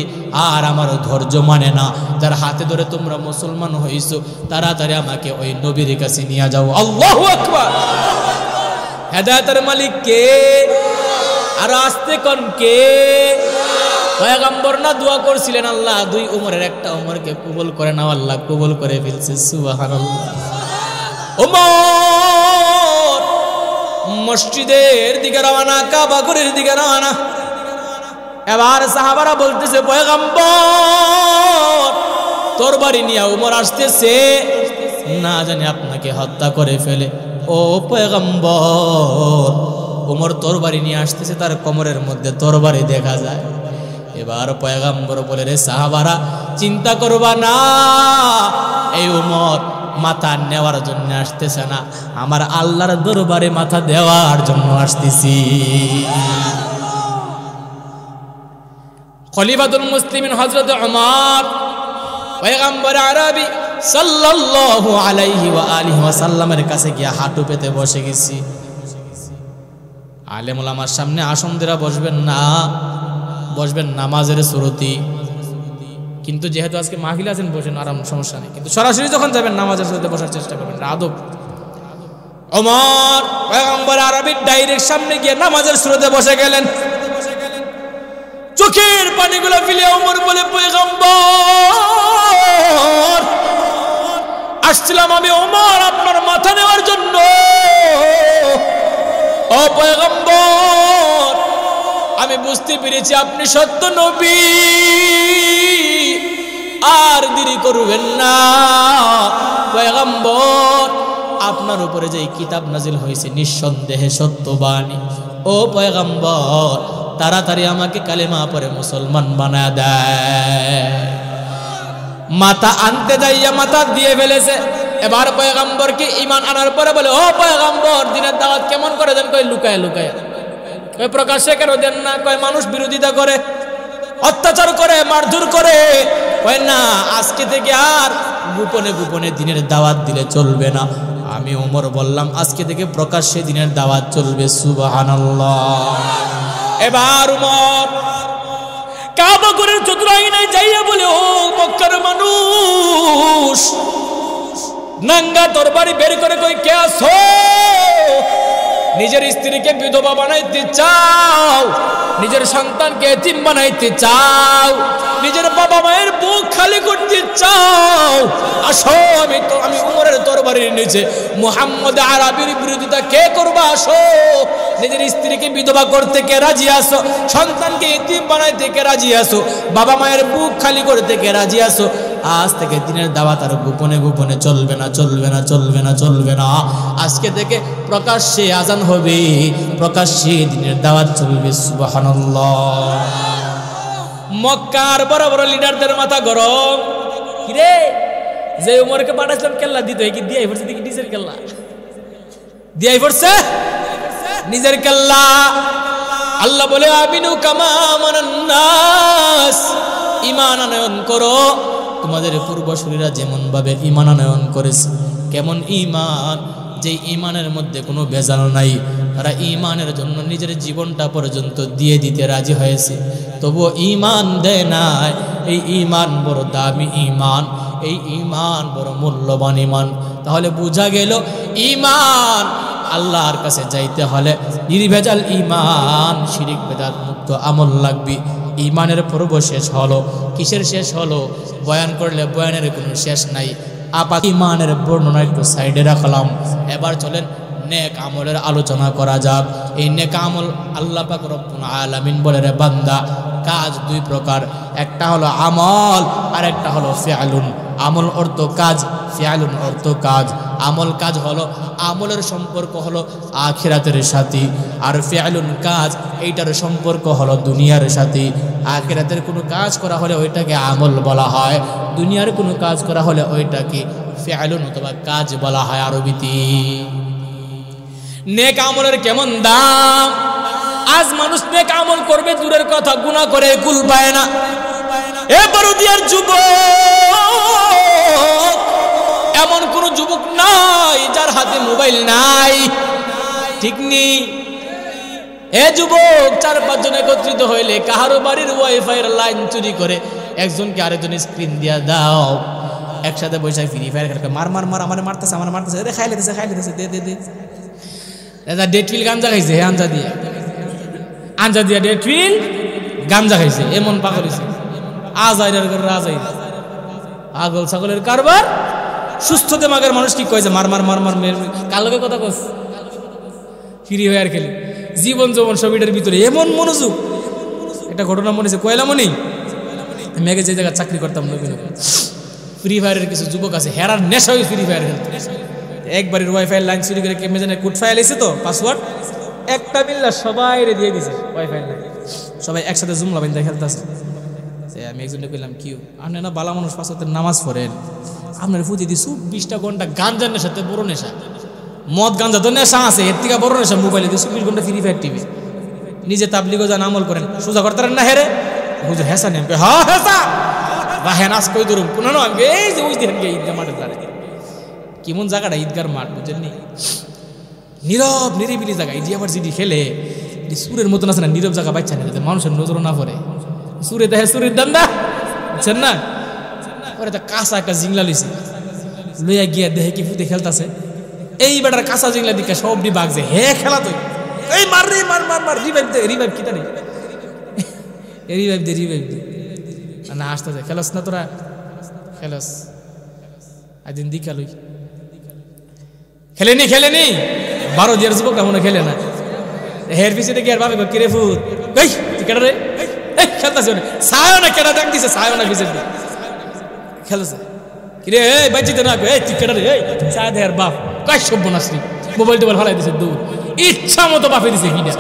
আর আমার ধৈর্য মানে না। যার হাতে ধরে তোমরা মুসলমান হইছো, তাড়াতাড়ি আমাকে ওই নবীর কাছে নিয়ে যাও। আল্লাহু আকবার। হেদায়েতের মালিক কে? আর আস্তে কোন কে? পয়গম্বর না দোয়া করছিলেন, আল্লাহ 2 উমরের একটা উমরকে কবুল করে নাও। আল্লাহ কবুল করে ফেলছে। সুবহানাল্লাহ। ওমর মসজিদের দিকে রওনা, কাবা ঘরের দিকে রওনা। এবার সাহাবারা বলতেছে পয়গম্বর তরবারি নিয়ে ওমর আসতেছে, না জানি আপনাকে হত্যা করে ফেলে। ও পয়গম্বর, ওমর তরবারি নিয়ে আসতেছে, তার কোমরের মধ্যে তরবারি দেখা যায়। এবার পয়গম্বর বলে, রে সাহাবারা চিন্তা করবা না, এই ওমর মাথা নেওয়ার জন্য আসতেছে না, আমার আল্লাহর দরবারে মাথা দেওয়ার জন্য আসতেছি। খলিফাতুল মুসলিমিন হযরত ওমর পয়গম্বর আরবি সাল্লাল্লাহু আলাইহি ওয়া আলিহি ওয়াসাল্লামের কাছে গিয়ে হাঁটু পেতে বসে গেছি। আলেম ওলামার সামনে আসন দেরা বসবেন না, বসবেন নামাজের সুরতি। কিন্তু যেহেতু আজকে মাহফিলে আছেন বসেন, আরাম, সমস্যা নেই। কিন্তু সরাসরি যখন যাবেন নামাজের সুরতে বসার চেষ্টা করবেন, আদব। ওমর পয়গম্বর আরবির ডাইরেক্ট সামনে গিয়ে নামাজের সুরতে বসে গেলেন। চোখের পানিগুলো ফেলে ওমর বলে, পয়গম্বর আসছিলাম আমি ওমর আপনার মাথা নেওয়ার জন্য। ও পয়গম্বর, আমি বুঝতে পেরেছি আপনি সত্য নবী, আর দেরি করবেন না। পয়গম্বর আপনার উপরে যে কিতাব নাজিল হয়েছে নিঃসন্দেহে সত্যবাণী। ও পয়গম্বর তাড়াতাড়ি আমাকে কালেমা পড়ে মুসলমান বানায় দেয়। মাথা আনতে যাইয়া মাথা দিয়ে ফেলেছে। এবার পয়গম্বরকে ঈমান আনার পরে বলে, ও পয়গম্বর দিনের দাওয়াত কেমন করে দেন? কই লুকায় লুকায়। কই প্রকাশ্যে কেন দেন না? কই মানুষ বিরোধিতা করে, অত্যাচার করে, মারধর করে। কই না, আজকে থেকে আর গোপনে গোপনে দিনের দাওয়াত দিলে চলবে না। আমি ওমর বললাম আজকে থেকে প্রকাশ্যে দিনের দাওয়াত চলবে। সুবহানাল্লাহ। এবার ওমর কাবা ঘরের চতুরাইনায় যাইয়া বলে, ও মক্কার মানুষ, নাঙ্গা তরবারি বের করে কই কে আছো? নিজের স্ত্রীকে বিধবা বানাইতে চাও, নিজের সন্তানকে এতিম বানাইতে চাও, নিজের বাবা মায়ের বুক খালি করতে চাও, আসো আমি উমরের তরবারির নিচে মুহাম্মদ আরবির বিরোধিতা কে করবা? আসো। নিজের স্ত্রীকে বিধবা করতে কে রাজি আছো? সন্তানকে এতিম বানাইতে কে রাজি আছো? বাবা মায়ের বুক খালি করতে কে রাজি আছো? আজ থেকে দিনের দাওয়াত আর গোপনে গোপনে চলবে না, চলবে না, চলবে না, চলবে না। আজকে থেকে প্রকাশ্যে আজান হবে, প্রকাশ্যে দিনের দাওয়াত চলবে। সুবহানাল্লাহ। মক্কার বড় বড় লিডারদের মাথা গরম। কিরে, যে উমরকে পাঠাইছিলাম কেল্লা দিতে, কি দিয়াই পড়ছে? দেখি নিজের কেল্লা দিয়াই পড়ছে, নিজের কেল্লা। আল্লাহ বলে, আমিনু কামা আমানান নাস, ঈমান আনয়ন করো তোমাদের পূর্বসূরীরা যেমন ভাবে ঈমান আনয়ন করেছে। কেমন ঈমান? যে ঈমানের মধ্যে কোনো ভেজাল নাই। তারা ঈমানের জন্য নিজের জীবনটা পর্যন্ত দিয়ে দিতে রাজি হয়েছে, তবুও ঈমান দেয় নাই। এই ঈমান বড় দামি ঈমান, এই ঈমান বড় মূল্যবান ঈমান। তাহলে বোঝা গেল ঈমান আল্লাহর কাছে যাইতে হলে নির্ভেজাল ঈমান, শিরিক বেদাত মুক্ত আমল লাগবে। ঈমানের পর্ব শেষ হলো। কিসের শেষ হলো? বয়ান করলে বয়ানের কোনো শেষ নাই। আপাত ঈমানের বর্ণনা একটু সাইডে রাখলাম। এবার চলেন নেক আমলের আলোচনা করা যাক। এই নেক আমল আল্লাহ পাক রব্বুল আলামিন বলে, রে বান্দা, কাজ দুই প্রকার, একটা হলো আমল আর একটা হলো ফিআলুন। আমল অর্থ কাজ, ফিআলুন অর্থ কাজ। আমল কাজ হলো, আমলের সম্পর্ক হলো আখিরাতের সাথে, আর ফিআলুন কাজ, এইটার সম্পর্ক হলো দুনিয়ার সাথে। আখিরাতের কোনো কাজ করা হলে ওইটাকে আমল বলা হয়, দুনিয়ার কোনো কাজ করা হলে ওইটাকে ফিআলুন অথবা কাজ বলা হয় আরবিতে। নেক আমলের কেমন দাম! আজ মানুষ নেক আমল করবে দূরের কথা, গুনাহ করে কুল পায় না। এ বড়দিয়ার যুবক, এমন কোন যুবক নাই যার হাতে মোবাইল নাই, ঠিক নেই? এ যুবক, 4-5 জন একত্রিত হইলে কাহারো বাড়ির ওয়াইফাইয়ের লাইন চুরি করে একজনকে আরেকজন স্ক্রিন দিয়া দাও, একসাথে বসে ফ্রি ফায়ার খেলে মার মার মার, আমার মারতেছে, আমার মারতেছে, রে খাই লেতেছে, খাই লেতেছে, দে দে দে। দাদা ডেটফিল গাঞ্জা খাইছে, হে আঞ্জা দিয়া, আঞ্জা দিয়া ডেটফিল গাঞ্জা খাইছে, এমন পাগল হইছে। আজাইরার করে আজাই আগল ছাগলের কারবার। সুস্থ দেমাগের মানুষ কি কয় যে মার মার মার মার, কার লগে কথা কস? ফ্রি ফায়ার খেলি, জীবন যৌবন সব এটার ভিতরে, এমন মনোযোগ। এটা ঘটনা মনে আছে কয়লামনি, আমি আগে যে জায়গায় চাকরি করতাম নবীন, ফ্রি ফায়ারের কিছু যুবক আছে হেরার নেশা হয়ে ফ্রি ফায়ার খেলতে। একবারের ওয়াইফাই লাইন চুরি করে কেমনে জানে কোড ফাইল এসে তো পাসওয়ার্ড একটা মিল্লা সবাই দিয়ে দিছে ওয়াইফাই লাইন, সবাই একসাথে জুমলা বাইন্দা খেলতেছে। আমি একজনকে কইলাম কি আপনি না বালা মানুষ, 5 ওয়াক্তের নামাজ পড়েন, আপনার ফুটি দিই 24টা ঘন্টা গাঞ্জার নেশাতে বড় নেশা, মদ গাঞ্জা তো নেশা আছে, এর থেকে বড় নেশা মোবাইলে দিয়ে 24 ঘন্টা ফ্রি ফায়ার টিভি। নিজে তাবলিগো যান আমল করেন, সোজা করতেন না হেরে হুজুর হেসা নেন, হ্যাঁ হেসা বা হেনাস কই ধরুন কোনো না, আমি এই যে ওই দিন ঈদগাহ মাঠে দাঁড়ায়, কেমন জায়গাটা ঈদগার মাঠ বুঝেননি, নীরব নিরিবিলি জায়গা। এটি আবার যেটি খেলে সুরের মতন আছে না, নীরব জায়গা বাচ্চা নিয়ে মানুষের নজরও না পড়ে, সুরে দেখে সুরের দান্দা বুঝছেন না। পরে তা কাঁচা একটা জিংলা লইছে, লইয়া গিয়া দেখে কি ফুটে খেলতেছে, এই বেটার কাঁচা জিংলা দিকে সব ডি বাগছে, হে খেলা তুই এই মার রে মার মার মার, রিভাইভ দে রিভাইভ কিতা নেই, রিভাইভ দে রিভাইভ দে না, আসতে খেলস না তোরা খেলস, একদিন দিকা লই খেলেনি 12 দিয়ার যুবক মনে খেলে না, হের পিছিয়ে দেখি আর ভাবে কিরে ফুট এই তুই কেটা রে এই খেলতেছে সায়ও না, কেটা দেখ দিছে সায়ও না পিছিয়ে খেলছে কিরে এই বাজিতে না এই তুই কেটা রে এই সায় দে আর বাপ কয় সভ্য নাসরি মোবাইল টোবাইল ফালাই দিছে, দূর ইচ্ছা মতো বাপে দিছে কিনা।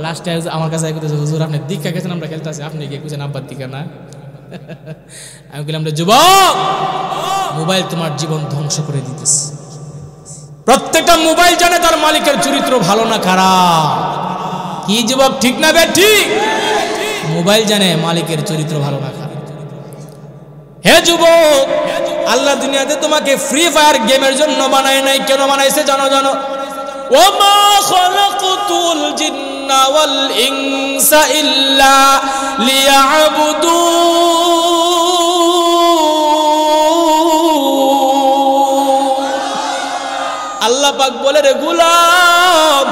লাস্টে আমার কাছে কইতেছে হুজুর আপনি দীক্ষা গেছেন, আমরা খেলতেছি, আপনি গিয়ে কইছেন আব্বার দীক্ষা না। আমি বললাম রে যুবক, মোবাইল তোমার জীবন ধ্বংস করে দিতেছে। প্রত্যেকটা মোবাইল জানে তার মালিকের চরিত্র ভালো না খারাপ, কি যুবক ঠিক না বে ঠিক? মোবাইল জানে মালিকের চরিত্র ভালো না খারাপ। হে যুবক, আল্লাহ দুনিয়াতে তোমাকে ফ্রি ফায়ার গেমের জন্য বানায় নাই, কেন বানাইছে জানো? ওমা খালাকতুল জিন্না ওয়াল ইনসা ইল্লা লিয়াবুদুন। আল্লাহ পাক বলে রে গোলাম,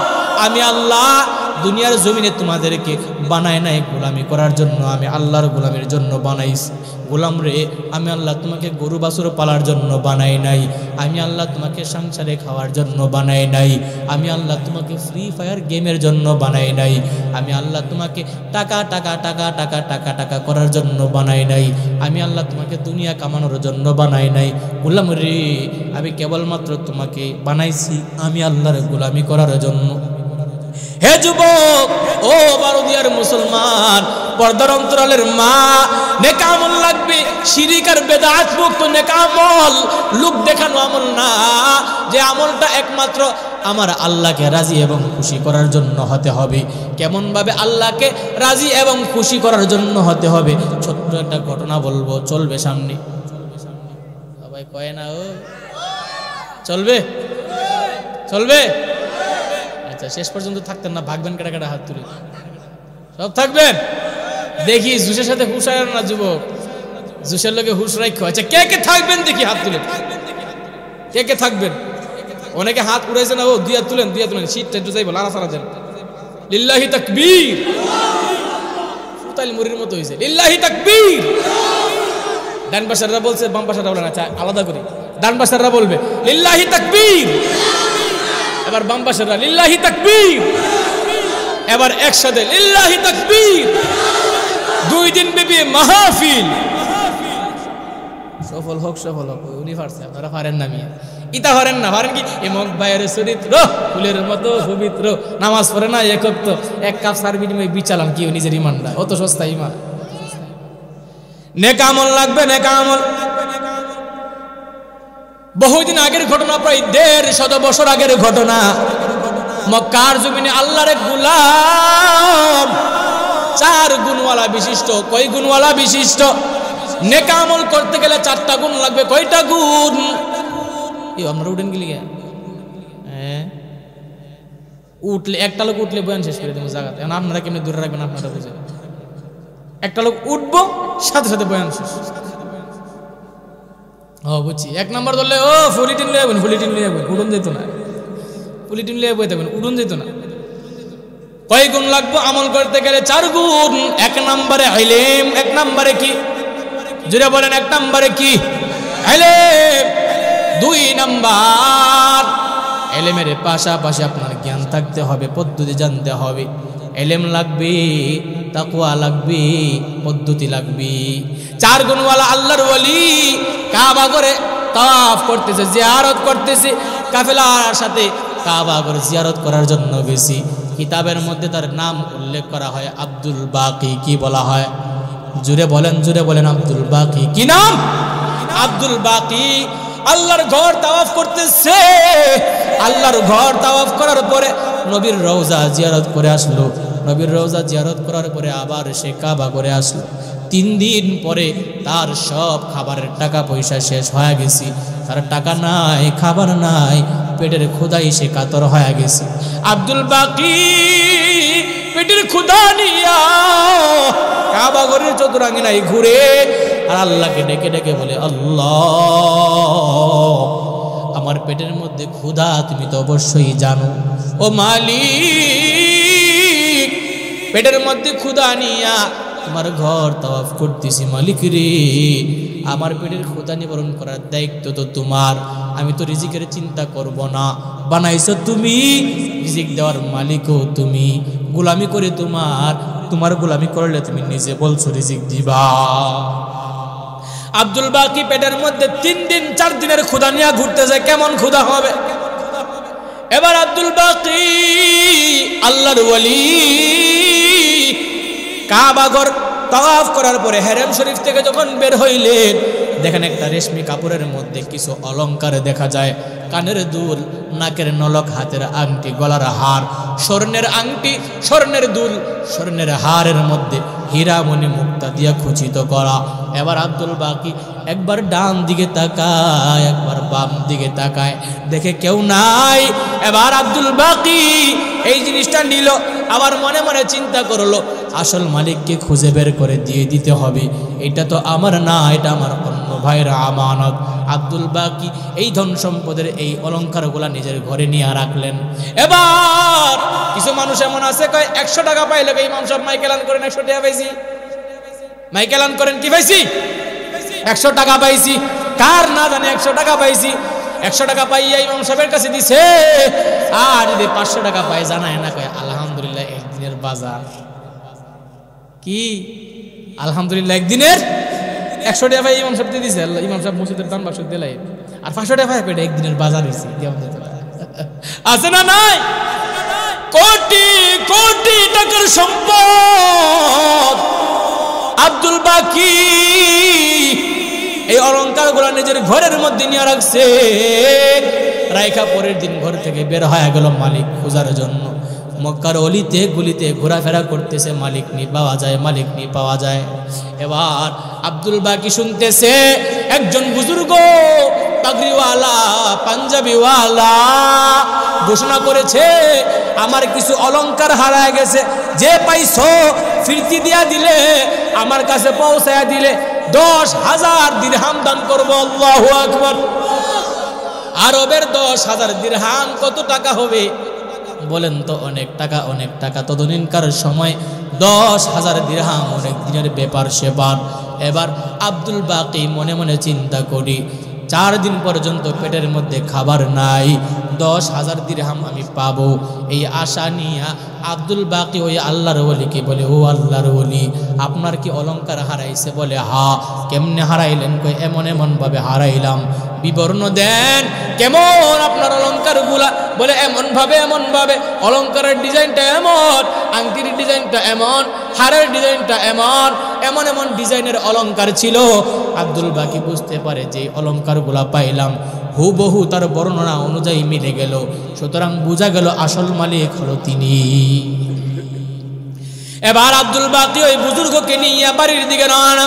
আমি আল্লাহ দুনিয়ার জমিনে তোমাদেরকে বানায় নাই গোলামি করার জন্য, আমি আল্লাহর গোলামের জন্য বানাইছি। গোলাম রে, আমি আল্লাহ তোমাকে গরু বাছুর পালার জন্য বানাই নাই, আমি আল্লাহ তোমাকে সংসারে খাওয়ার জন্য বানাই নাই, আমি আল্লাহ তোমাকে ফ্রি ফায়ার গেমের জন্য বানাই নাই, আমি আল্লাহ তোমাকে টাকা টাকা টাকা টাকা টাকা টাকা করার জন্য বানাই নাই, আমি আল্লাহ তোমাকে দুনিয়া কামানোর জন্য বানাই নাই। গোলাম রে, আমি কেবলমাত্র তোমাকে বানাইছি আমি আল্লাহর গোলামি করার জন্য। হে যুবক, ও বারুদিয়ার মুসলমান, পর্দার অন্তরালের মা, নেক আমল লাগবে, শিরিক আর বেদাত মুক্ত নেক আমল, লোক দেখানো আমল না, যে আমলটা একমাত্র আমার আল্লাহকে রাজি এবং খুশি করার জন্য হতে হবে। কেমন ভাবে আল্লাহকে রাজি এবং খুশি করার জন্য হতে হবে? ছোট্ট একটা ঘটনা বলবো, চলবে সামনে? সবাই কয় না ও চলবে চলবে? আচ্ছা, শেষ পর্যন্ত থাকতেন না, ভাগবেন কেটা কেটা হাত তুলে, সব থাকবেন। দেখি জুসের সাথে হুশ আয় না যুবক, জুসের লোকে হুশ রাখো। আচ্ছা, কে কে থাকবেন দেখি হাত তুলে, কে কে থাকবেন? অনেকে হাত উড়াইছে না, ও দুই হাত তুলেন, দুই হাত তুলেন, শীতটা একটু যাইব, লারা সারা দেন। লিল্লাহি তাকবীর, ফুতাইল মুড়ির মতো হয়েছে, লিল্লাহি তাকবীর। ডান পাশেররা বলছে, বাম পাশেররা বলে না, আচ্ছা আলাদা করি, ডান পাশেররা বলবে লিল্লাহি তাকবীর, এবার বাম পাশেররা লিল্লাহি তাকবীর, এবার একসাথে লিল্লাহি তাকবীর। 2 দিন ব্যাপী মাহফিল সফল হোক, সফল হোক। উনি পারছে, আপনারা পারেন না মিয়া, ইতা পারেন না। পারেন কি? এমক ভাইয়ের চরিত্র ফুলের মতো পবিত্র, নামাজ পড়ে না একক, তো 1 কাপ সার বিনিময়ে বিচালাম কি নিজের ইমানটা? অত সস্তা ইমান। নেক আমল লাগবে, নেক আমল। বহুদিন আগের ঘটনা, প্রায় 150 বছর আগের ঘটনা। মক্কার জমিনে আল্লাহর এক গোলাম, 4 গুণওয়ালা বিশিষ্ট। কয় গুণওয়ালা বিশিষ্ট? নেক আমল করতে গেলে 4টা গুণ লাগবে। কয়টা গুণ? আপনারা উঠেন গেলি গে? উঠলে, একটা লোক উঠলে বয়ান শেষ করে দেবো জায়গাতে। এখন আপনারা কেমনি দূরে রাখবেন আপনারা বুঝে। একটা লোক উঠবো, সাথে সাথে বয়ান শেষ। ও বুঝছি। 1 নম্বর ধরলে ও ফুলিটিন লিয়ে যাবেন, ফুলিটিন লিয়ে যাবেন, উড়ন যেত না। ফুলিটিন লিয়ে বই থাকবেন, উড়ন যেত না। কয় গুণ লাগবো আমল করতে গেলে? 4 গুণ। 1 নম্বরে ইলম। 1 নম্বরে কি? জুড়ে বলেন, 1 নম্বরে কি? ইলম। 2 নম্বর, ইলমের পাশাপাশি আপনার জ্ঞান থাকতে হবে, পদ্ধতি জানতে হবে, এলেম লাগবে, তাকওয়া লাগবে, পদ্ধতি লাগবে। 4 গুণওয়ালা আল্লাহর ওলি কাবা ঘরে তাওয়াফ করতেছে, জিয়ারত করতেছে, কাফেলার সাথে কাবা ঘর জিয়ারত করার জন্য গেছি। কিতাবের মধ্যে তার নাম উল্লেখ করা হয় আব্দুল বাকি। কি বলা হয়? জুড়ে বলেন আব্দুল বাকি। কি নাম? আব্দুল বাকি। আল্লাহর ঘর তাওয়াফ করতেছে। আল্লাহর ঘর তাওয়াফ করার পরে নবীর রওজা জিয়ারত করে আসলো। নবীর রওজা জিয়ারত করার পরে আবার সে কাবা করে আসলো। 3 দিন পরে তার সব খাবারের টাকা পয়সা শেষ হয়ে গেছে। তার টাকা নাই, খাবার নাই, পেটের ক্ষুধায় সে কাতর হয়ে গেছে। আব্দুল বাকি পেটের ক্ষুধা নিয়া কাবা ঘরের চতুরাঙ্গিনায় ঘুরে আর আল্লাহকে ডেকে ডেকে বলে, আল্লাহ, আমার পেটের মধ্যে ক্ষুধা তুমি তো অবশ্যই জানো। ও মালিক, পেটের মধ্যে ক্ষুধা নিয়া তোমার ঘর তাওয়াফ করতেছি। মালিক রে, আমার পেটের ক্ষুধা নিবারণ করার দায়িত্ব তো তোমার। আমি তো রিজিকের চিন্তা করব না, বানাইছো তুমি, রিজিক দেওয়ার মালিকও তুমি। গোলামি করে তোমার গোলামি করলে তুমি নিজে বলছো রিজিক দিবা। আব্দুল বাকি পেটের মধ্যে 3 দিন 4 দিনের ক্ষুধা নিয়ে ঘুরতেছে। কেমন ক্ষুধা হবে? এবার আব্দুল বাকি আল্লাহর ওলি কাবা ঘর তাওয়াফ করার পরে হেরেম শরীফ থেকে যখন বের হইলেন, দেখেন একটা রেশমি কাপড়ের মধ্যে কিছু অলংকার দেখা যায়। কানের দুল, নাকের নলক, হাতের আংটি, গলার হার, স্বর্ণের আংটি, স্বর্ণের দুল, স্বর্ণের হারের মধ্যে হীরামণি মুক্তা দিয়া খচিত করা। এবার আব্দুল বাকি একবার ডান দিকে তাকায়, একবার বাম দিকে তাকায়, দেখে কেউ নাই। এবার আব্দুল বাকি এই জিনিসটা নিল, আবার মনে মনে চিন্তা করলো, আসল মালিককে খুঁজে বের করে দিয়ে দিতে হবে। এটা তো আমার না, এটা আমার অন্য ভাইয়ের আমানত। আব্দুল বাকি এই ধন সম্পদের এই অলংকারগুলা নিজের ঘরে নিয়ে রাখলেন। এবার কিছু মানুষ এমন আছে কয় 100 টাকা পাইলে ইমাম সাহেব মাইকেলান করেন, 100 টাকা পাইছি, মাইকেলান করেন, কি পাইছি? 100 টাকা পাইছি। কার না জানে 100 টাকা পাইছি। 100 টাকা পাইয়া ইমাম সাহেবের কাছে দিছে। আর যদি 500 টাকা পাই জানায় না, কয় আলহামদুলিল্লাহ একদিনের বাজার। কি আলহামদুলিল্লাহ একদিনের? 100 টাকা পাই ইমাম সাহেব দিয়ে দিছে। ইমাম সাহেব মসজিদের দান বাক্স দিলাই, আর 500 টাকা পাই পেটে একদিনের বাজার হয়েছে। আছে না নাই? কোটি কোটি টাকার সম্পদ আব্দুল বাকি এই অলংকার গুলা নিজের ঘরের মধ্যে নিয়ে রাখছে। রাইখা পরের দিন ঘর থেকে বের হয়ে গেল মালিক খোঁজার জন্য। মক্কার অলিতে গুলিতে ঘোরাফেরা করতেছে, মালিক নি পাওয়া যায়, মালিক নি পাওয়া যায়। এবার আব্দুল বাকি শুনতেছে একজন বুজুর্গ পাগড়িওয়ালা, পাঞ্জাবিওয়ালা ঘোষণা করেছে, আমার কিছু অলংকার হারায় গেছে, যে পাইছো ফিরতি দিয়া দিলে, আমার কাছে পৌঁছায়া দিলে 10,000 দিরহাম দান করব। আল্লাহু আকবার। আরবের 10,000 দিরহাম কত টাকা হবে বলেন তো? অনেক টাকা, অনেক টাকা। তদনীনকার সময় 10,000 দিরহাম অনেক দিনের ব্যাপার সেবার। এবার আব্দুল বাকি মনে মনে চিন্তা করি, 4 দিন পর্যন্ত পেটের মধ্যে খাবার নাই, 10,000 দিরহাম আমি পাবো, এই আশা নিয়ে আব্দুল বাকি ওই আল্লাহর ওলিকে বলে, ও আল্লাহর ওলি, আপনার কি অলংকার হারাইছে? বলে হা। কেমনে হারাইলেন? কই এমন এমন ভাবে হারাইলাম। বিবরণ দেন, কেমন আপনার অলংকার গুলা? বলে এমন ভাবে অলংকারের ডিজাইনটা এমন, আংটির ডিজাইনটা এমন, হারের ডিজাইনটা এমন, এমন এমন ডিজাইনের অলংকার ছিল। আব্দুল বাকি বুঝতে পারে যে অলংকার গুলা পাইলাম হুবহু তার বর্ণনা অনুযায়ী মিলে গেল। সুতরাং বোঝা গেল আসল মালিক হলো তিনি। এবার আব্দুল বাকি ওই বুজুর্গকে নিয়ে বাড়ির দিকে রওনা,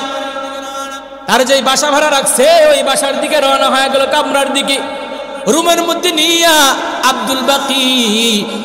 তার যে বাসা ভাড়া রাখছে ওই বাসার দিকে রওনা হয়ে গেল, কামরার দিকে। রুমের মধ্যে নিয়ে আব্দুল বাকি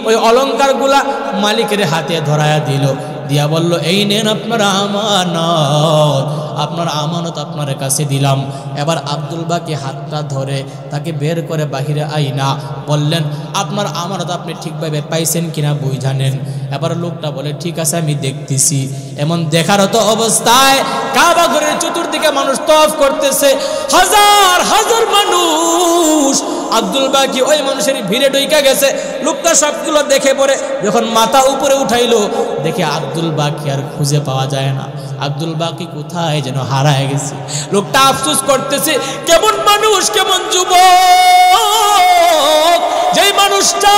ওই অলংকার গুলা মালিকের হাতে ধরায়া দিল, দিয়া বলল, এই নেন আপনার আমানত, আপনার আমানত আপনার কাছে দিলাম। এবার আব্দুল বাকি হাতটা ধরে তাকে বের করে বাহিরে আইনা বললেন, আপনার আমানত আপনি ঠিকভাবে পাইছেন কিনা বই জানেন? এবার লোকটা বলে, ঠিক আছে আমি দেখতেছি। এমন দেখার তো অবস্থায় কাবা ঘরের চতুর্দিকে মানুষ তওয়াফ করতেছে, হাজার হাজার মানুষ। আব্দুল বাকি ওই মানুষের ভিড়ে ঢুইকা গেছে। লোকটা সবগুলো দেখে পড়ে যখন মাথা উপরে উঠাইলো, দেখে আব্দুল বাকি আর খুঁজে পাওয়া যায় না। আব্দুল বাকি কোথায় যেন হারায় গেছে। লোকটা আফসোস করতেছে, কেমন মানুষ, কেমন যুবক, যেই মানুষটা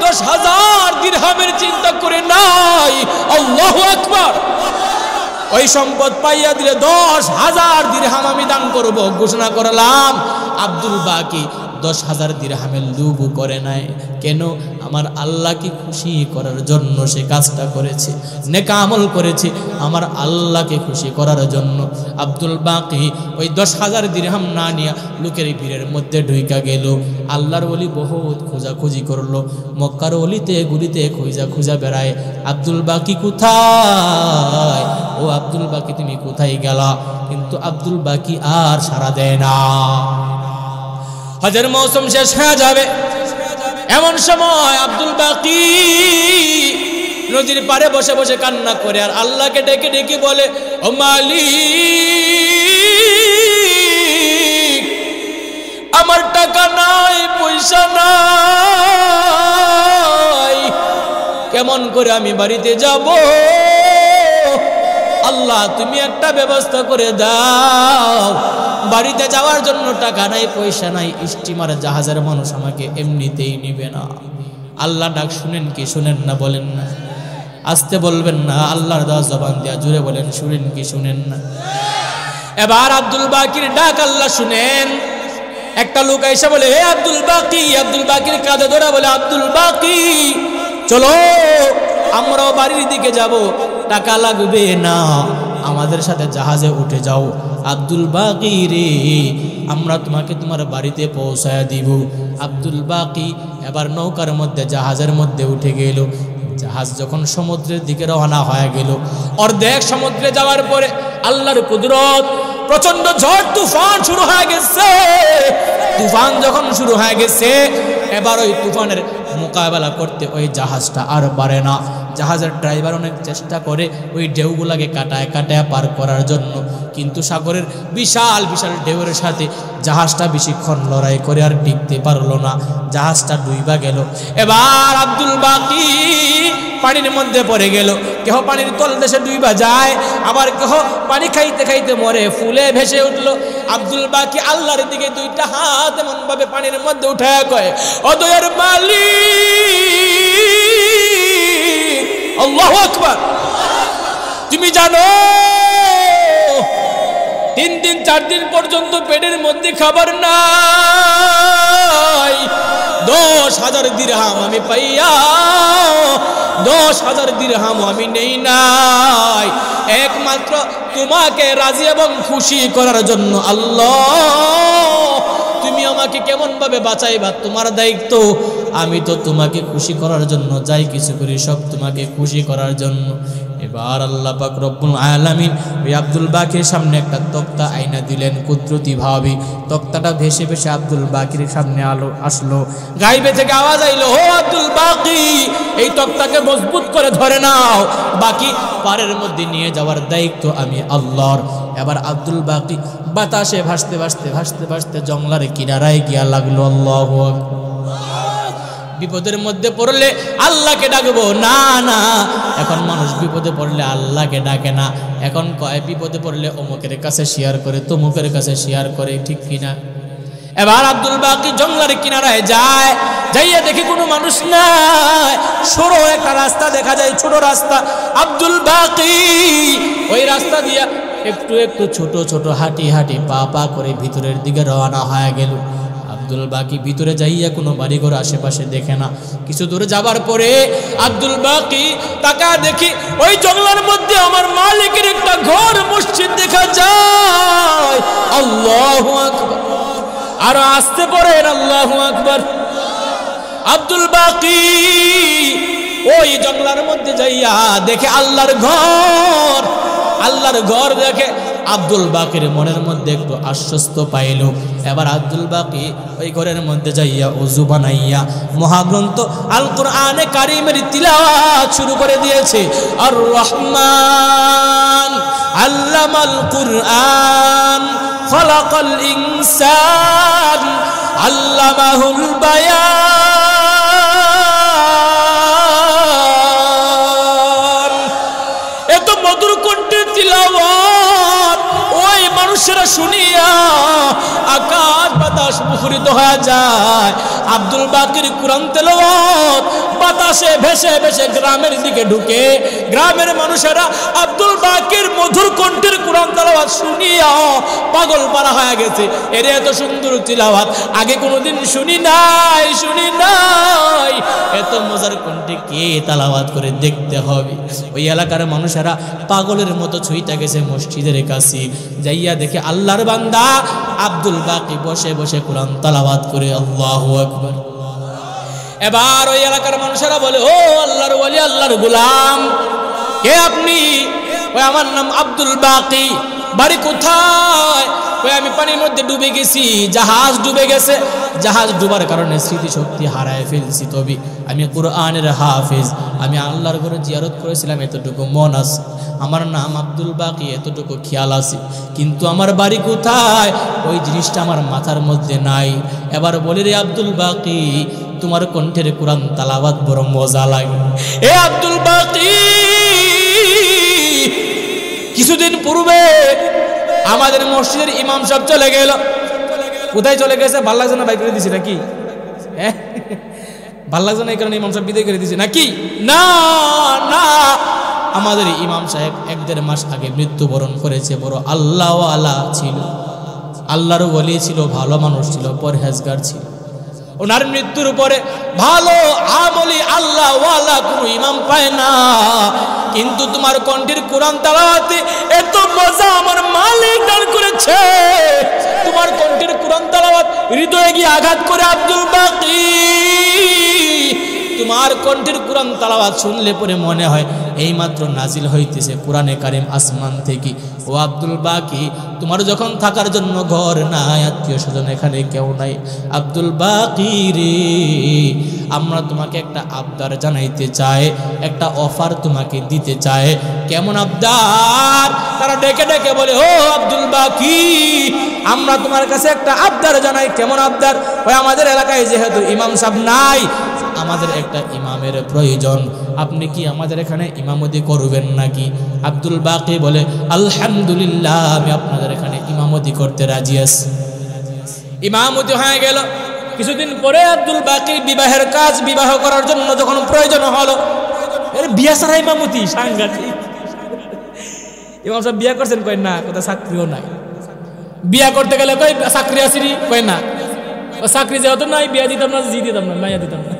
10,000 দিরহামের চিন্তা করে নাই। আল্লাহু আকবার। ওই সম্পদ পাইয়া দিলে 10,000 দিরহাম আমি দান করব ঘোষণা করলাম। আব্দুল বাকি 10,000 দিরহামের লোভ করে নাই। কেন? আমার আল্লাহকে খুশি করার জন্য সে কাজটা করেছে, নেক আমল করেছে আমার আল্লাহকে খুশি করার জন্য। আব্দুল বাকি ওই 10,000 দিরহাম না নিয়ে লোকের ভিড়ের মধ্যে ঢুইকা গেল। আল্লাহর ওলি বহুত খোঁজাখুঁজি করলো, মক্কার অলিতে গুলিতে খুঁজা বেড়ায়, আব্দুল বাকি কোথায়, ও আব্দুল বাকি তুমি কোথায় গেলা? কিন্তু আব্দুল বাকি আর সাড়া দেয় না। হজের মৌসুম শেষ হয়ে যাবে, এমন সময় আব্দুল বাকি নদীর পাড়ে বসে বসে কান্না করে আর আল্লাহকে ডেকে ডেকে বলে, ও মালিক, আমার টাকা নাই, পয়সা নাই, কেমন করে আমি বাড়িতে যাব? আল্লাহ তুমি একটা ব্যবস্থা করে দাও। বাড়িতে যাওয়ার জন্য টাকা নাই, পয়সা নাই, স্টিমার জাহাজের মানুষ আমাকে এমনিতেই নিবে না। আল্লাহ ডাক শুনেন কি শুনেন না? বলেন না, আসতে বলবেন না, আল্লাহর দেওয়া জবান দিয়া জুড়ে বলেন, শুনেন কি শুনেন না? এবার আব্দুল বাকির ডাক আল্লাহ শুনেন। একটা লোক এসে বলে, হে আব্দুল বাকি। আব্দুল বাকির কাঁধে ধরে বলে, আব্দুল বাকি চলো আমরাও বাড়ির দিকে যাব, টাকা লাগবে না, আমাদের সাথে জাহাজে উঠে যাও। আব্দুল বাকি রে, আমরা তোমাকে তোমার বাড়িতে পৌঁছায় দিব। আব্দুল বাকি এবার নৌকার মধ্যে জাহাজের মধ্যে উঠে গেল। জাহাজ যখন সমুদ্রের দিকে রওনা হয়ে গেল, অর্ধেক সমুদ্রে যাওয়ার পরে আল্লাহর কুদরত, প্রচন্ড ঝড় তুফান শুরু হয়ে গেছে। তুফান যখন শুরু হয়ে গেছে, এবার ওই তুফানের মোকাবেলা করতে ওই জাহাজটা আর পারে না। জাহাজের ড্রাইভার অনেক চেষ্টা করে ওই ঢেউগুলাকে কাটায় কাটায় পার করার জন্য, কিন্তু সাগরের বিশাল বিশাল ঢেউয়ের সাথে জাহাজটা বেশিক্ষণ লড়াই করে আর টিকতে পারলো না, জাহাজটা ডুইবা গেল। এবার আব্দুল বাকি পানির মধ্যে পড়ে গেল। কেহ পানির তল দেশে ডুইবা যায়, আবার কেহ পানি খাইতে খাইতে মরে, ফুলে ভেসে উঠলো। আব্দুল বাকি আল্লাহর দিকে দুইটা হাত এমন ভাবে পানির মধ্যে উঠায় কয়, ও দয়ার মালিক, আল্লাহু আকবার, তুমি জানো 3 দিন 4 দিন পর্যন্ত পেটের মধ্যে খাবার নাই, 10,000 দিরহাম আমি পাইয়া 10,000 দিরহাম আমি নেই নাই, একমাত্র তোমাকে রাজি এবং খুশি করার জন্য। আল্লাহ তুমি আমাকে কেমন ভাবে বাঁচাইবা, তোমার দায়িত্ব। আমি তো তোমাকে খুশি করার জন্য যাই কিছু করি, সব তোমাকে খুশি করার জন্য। এবার আল্লাহ পাক রব্বুল আলামিন ওই আব্দুল বাকির সামনে একটা তক্তা আয়না দিলেন কুদরতি ভাবে। তক্তাটা ভেসে ভেসে আব্দুল বাকির সামনে আসলো। গাইবে থেকে আওয়াজ আইলো, ও আব্দুল বাকি, এই তক্তাকে মজবুত করে ধরে নাও, বাকি পারের মধ্যে নিয়ে যাওয়ার দায়িত্ব আমি আল্লাহর। এবার আব্দুল বাকি বাতাসে ভাসতে ভাসতে ভাসতে ভাসতে জংলার কিনারায় গিয়া লাগলো। আল্লাহু আকবার। বিপদের মধ্যে পড়লে আল্লাহকে ডাকবো না, না, এখন মানুষ বিপদে পড়লে আল্লাহকে ডাকে না, এখন কয় বিপদে পড়লে অমুকের কাছে শেয়ার করে, তমুকের কাছে শেয়ার করে, ঠিক কিনা? এবার আব্দুল বাকি জংলার কিনারায় যায়, যাইয়া দেখি কোনো মানুষ নাই, সরু একটা রাস্তা দেখা যায়, ছোট রাস্তা। আব্দুল বাকি ওই রাস্তা দিয়া একটু একটু ছোট ছোট হাঁটি হাঁটি পা পা করে ভিতরের দিকে রওনা হয়ে গেল। আব্দুল বাকি ভিতরে যাইয়া কোনো বাড়িঘর আশেপাশে দেখে না। কিছু দূরে যাবার পরে আব্দুল বাকি তাকা দেখি ওই জঙ্গলের মধ্যে আমার মালিকের একটা ঘর মসজিদ দেখা যায়। আল্লাহু আকবার, আর আসতে পড়েন আল্লাহু আকবার। আব্দুল বাকি ওই জঙ্গলের মধ্যে যাইয়া দেখে আল্লাহর ঘর, আল্লাহর ঘর দেখে আব্দুল বাকির মনের মধ্যে একটু আশ্বস্ত পাইল। এবার আব্দুল বাকি ওই ঘরের মধ্যে যাইয়া ওযু বানাইয়া মহাগ্রন্থ আল কোরআনে কারীমের তিলাওয়াত শুরু করে দিয়েছে। আর রহমান আল্লামাল কুরআন খালাকাল ইনসান আল্লামাহুল বায়ান মধুর কণ্ঠের তিলাওয়াত ওই মানুষেরা শুনিয়া আকাশ বাতাস মুখরিত হয়ে যায়। আব্দুল বাকির কোরআন তেলাওয়াত বাতাসে ভেসে ভেসে গ্রামের দিকে ঢুকে, গ্রামের মানুষেরা আব্দুল বাকির মধুর কণ্ঠের কোরআন তেলাওয়াত শুনিয়া পাগল পারা হয়ে গেছে। এর এত সুন্দর তিলাওয়াত আগে কোনোদিন শুনি নাই। এত মজার কণ্ঠে কে তেলাওয়াত করে দেখতে হবে। ওই এলাকার মানুষেরা পাগলের মতো ছুঁইতে গেছে মসজিদের কাছে, যাইয়া দেখে আল্লাহর বান্দা আব্দুল বাকি বসে বসে কোরআন তেলাওয়াত করে। আল্লাহু আকবার। এবার ওই এলাকার মানুষেরা বলে, ও আল্লাহর ওলি, আল্লাহর গোলাম, কে আপনি? ওই আমার নাম আব্দুল বাকি। বাড়ি কোথায়? ওই আমি পানির মধ্যে ডুবে গেছি, জাহাজ ডুবে গেছে। জাহাজ ডুবার কারণে স্মৃতিশক্তি হারায় ফেলছি, তবে আমি কোরআনের হাফেজ, আমি আল্লাহর ঘরে জিয়ারত করেছিলাম, এতটুকু মন আছে। আমার নাম আব্দুল বাকি, এতটুকু খেয়াল আছে, কিন্তু আমার বাড়ি কোথায় ওই জিনিসটা আমার মাথার মধ্যে নাই। এবার বলি, রে আব্দুল বাকি, তোমার কণ্ঠের কোরআন তেলাওয়াত বড় মজা লাগে। এ আব্দুল বাকি, কিছুদিন পূর্বে আমাদের মসজিদের ইমাম সাহেব চলে গেল। কোথায় চলে গেছে? ভাল লাগছে না, বাই করে দিছি নাকি? ভাল লাগছে না এই কারণে ইমাম সাহেব বিদায় করে দিছে নাকি? না না, আমাদের ইমাম সাহেব 1-1.5 মাস আগে মৃত্যুবরণ করেছে। বড় আল্লাহওয়ালা ছিল, আল্লাহর ওলি ছিল, ভালো মানুষ ছিল, পরহেজগার ছিল। ওনার মৃত্যুর পরে ভালো আমলি আল্লাহওয়ালা কোনো ইমাম পায় না। কিন্তু তোমার কণ্ঠের কোরআন তেলাওয়াতে এত মজা আমার মালিক দান করেছে। তোমার কণ্ঠের কোরআন তেলাওয়াত হৃদয়ে গিয়ে আঘাত করে। আব্দুল বাকি, তোমার কণ্ঠের কোরআন তেলাওয়াত শুনলে পরে মনে হয় এইমাত্র নাজিল হইতেছে কোরআনে কারিম আসমান থেকে। ও আব্দুল বাকি, তোমার যখন থাকার জন্য ঘর নাই, আত্মীয় স্বজন এখানে কেউ নাই, আব্দুল বাকি রে, আমরা তোমাকে একটা আবদার জানাইতে চাই, একটা অফার তোমাকে দিতে চাই। কেমন আবদার? তারা ডেকে ডেকে বলে, ও আব্দুল বাকি, আমরা তোমার কাছে একটা আবদার জানাই। কেমন আবদার? ওই আমাদের এলাকায় যেহেতু ইমাম সাহেব নাই, আমাদের একটা ইমামের প্রয়োজন, আপনি কি আমাদের এখানে ইমামতি করবেন নাকি? আব্দুল বাকি বলে, আলহামদুলিল্লাহ, আমি আপনাদের এখানে ইমামতি করতে রাজি আছি। ইমামতি হয়ে গেল। কিছুদিন পরে আব্দুল বাকির বিবাহের কাজ, বিবাহ করার জন্য যখন প্রয়োজন হলো, বিয়া ছাড়া ইমামতি, সাংঘাতিক। ইমাম সাহেব বিয়া করছেন? কয় না। কোথাও চাকরিও নাই। বিয়া করতে গেলে কয় চাকরি আসিনি? কয় না। চাকরি যেহেতু নাই, বিয়া দিতাম না, জি দিতাম না, মাইয়া দিতাম না।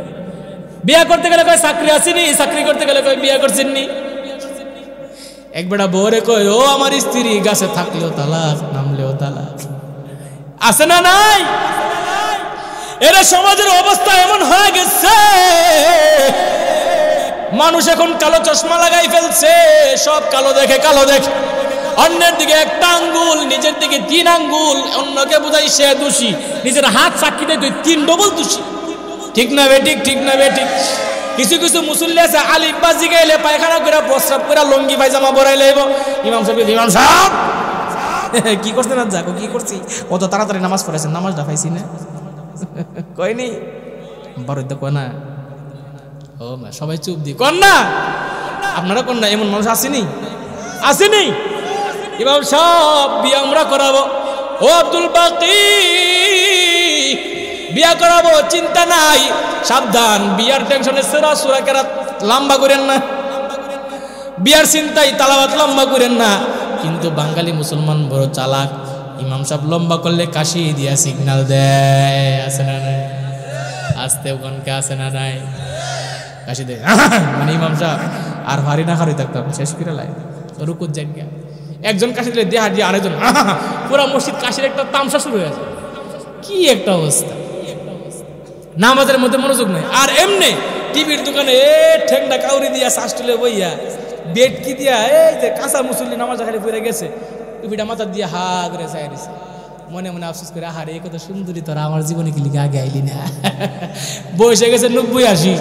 বিয়া করতে গেলে কয় চাকরি আসিনি, চাকরি করতে গেলে কয় বিয়া করছেননি। এক বেটা বউরে কয়, ও আমার স্ত্রী, গাছে থাকলেও তালাক, নামলেও তালাক। আছে না নাই? এরা সমাজের অবস্থা এমন হয়ে গেছে, মানুষ এখন কালো চশমা লাগাই ফেলছে, সব কালো দেখে, কালো দেখে। অন্যের দিকে একটা আঙ্গুল, নিজের দিকে 3 আঙ্গুল, অন্যকে বোঝাই সে দোষী, নিজের হাত সাক্ষী দেয় 3 ডবল দোষী। ঠিক না বেঠিক? ঠিক না বেঠিক? কিছু কিছু মুসল্লি আছে, আলিফ বাজি গেলে পায়খানা করে, প্রস্রাব করে, লঙ্গি পায়জামা পরাই লাইব। ইমাম সাহেব, ইমাম সাহেব কি করছেন? না যাকো, কি করছি? কত তাড়াতাড়ি নামাজ পড়েছেন, নামাজটা পাইছি না? কয়নি? বড় কয় না। ও মা, সবাই চুপ দি, কন না। আপনারা কন না? এমন মানুষ আসেনি? আসেনি? ইমাম সাহেব, বিয়ে আমরা করাবো। ও আব্দুল বাকি, বিয়া করাবো, চিন্তা নাই, সাবধান, বিয়ার টেনশনে সেরা সুরা কেরাত লম্বা করেন না, বিয়ার চিন্তাই তালাওয়াত লম্বা করেন না। কিন্তু বাঙালি মুসলমান বড় চালাক, ইমাম সাহেব লম্বা করলে কাশি দিয়া সিগন্যাল দেয়। আছে না নাই? আসতে ওখানকে আছে না নাই? কাশি দেয়, মানে ইমাম সাহেব আর হারি না হারি থাকতাম, শেষ করে লাই রুকুর জায়গা। একজন কাশি দিলে দেহা দিয়ে আরেকজন, পুরা মসজিদ কাশির একটা তামসা শুরু হয়ে আছে। কি একটা অবস্থা! নামাজের মধ্যে মনোযোগ নেই। আর এমনি টিভির দোকানে ঠেংটা কাউরি দিয়া, শাস্টলে বইয়া, বেড কি দিয়া, এই যে কাঁচা মুসল্লি নামাজ খালি পড়ে গেছে, টুপিটা মাথা দিয়ে হা করে চাই দিছে, মনে মনে আফসোস করে, আহারে কত সুন্দরী তোরা, আমার জীবনে কি লিখে আগে আইলি না। বয়সে গেছে 90-80,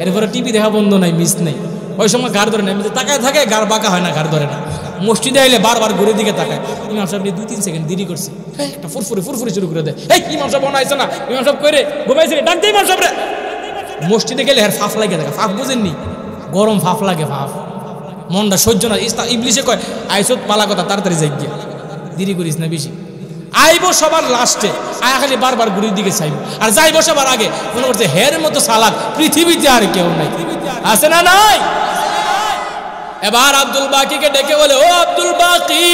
এরপরে টিভি দেখা বন্ধ নাই, মিস নেই। ওই সময় গাড় ধরে না, তাকায় থাকে, গাড় বাঁকা হয় না, গাড় ধরে না। মসজিদে আইলে বারবার ঘুরে দিকে তাকায়। ইমাম সাহেব 2-3 সেকেন্ড দেরি করছে, একটা ফুরফুরি শুরু করে দেয়। এই ইমাম সাহেব বানাইছে না, ইমাম সাহেব করে ঘুমাইছে, ডাক দে ইমাম সাহেব রে। মসজিদে গেলে আর ফাফ লাগে থাকে, ফাফ বুঝেননি? গরম ফাফ লাগে, ফাফ মনটা সহ্য না। ইবলিশে কয় আইসত পালা কথা তাড়াতাড়ি যাই গিয়া, দেরি করিস না বেশি। আইব সবার লাস্টে, আয়া খালি বারবার গুড়ির দিকে চাইব, আর যাইব সবার আগে। মনে করছে হের মতো সালাক পৃথিবীতে আর কেউ নাই, আছে না নাই? এবার আব্দুল বাকিকে ডেকে বলে, ও আব্দুল বাকি,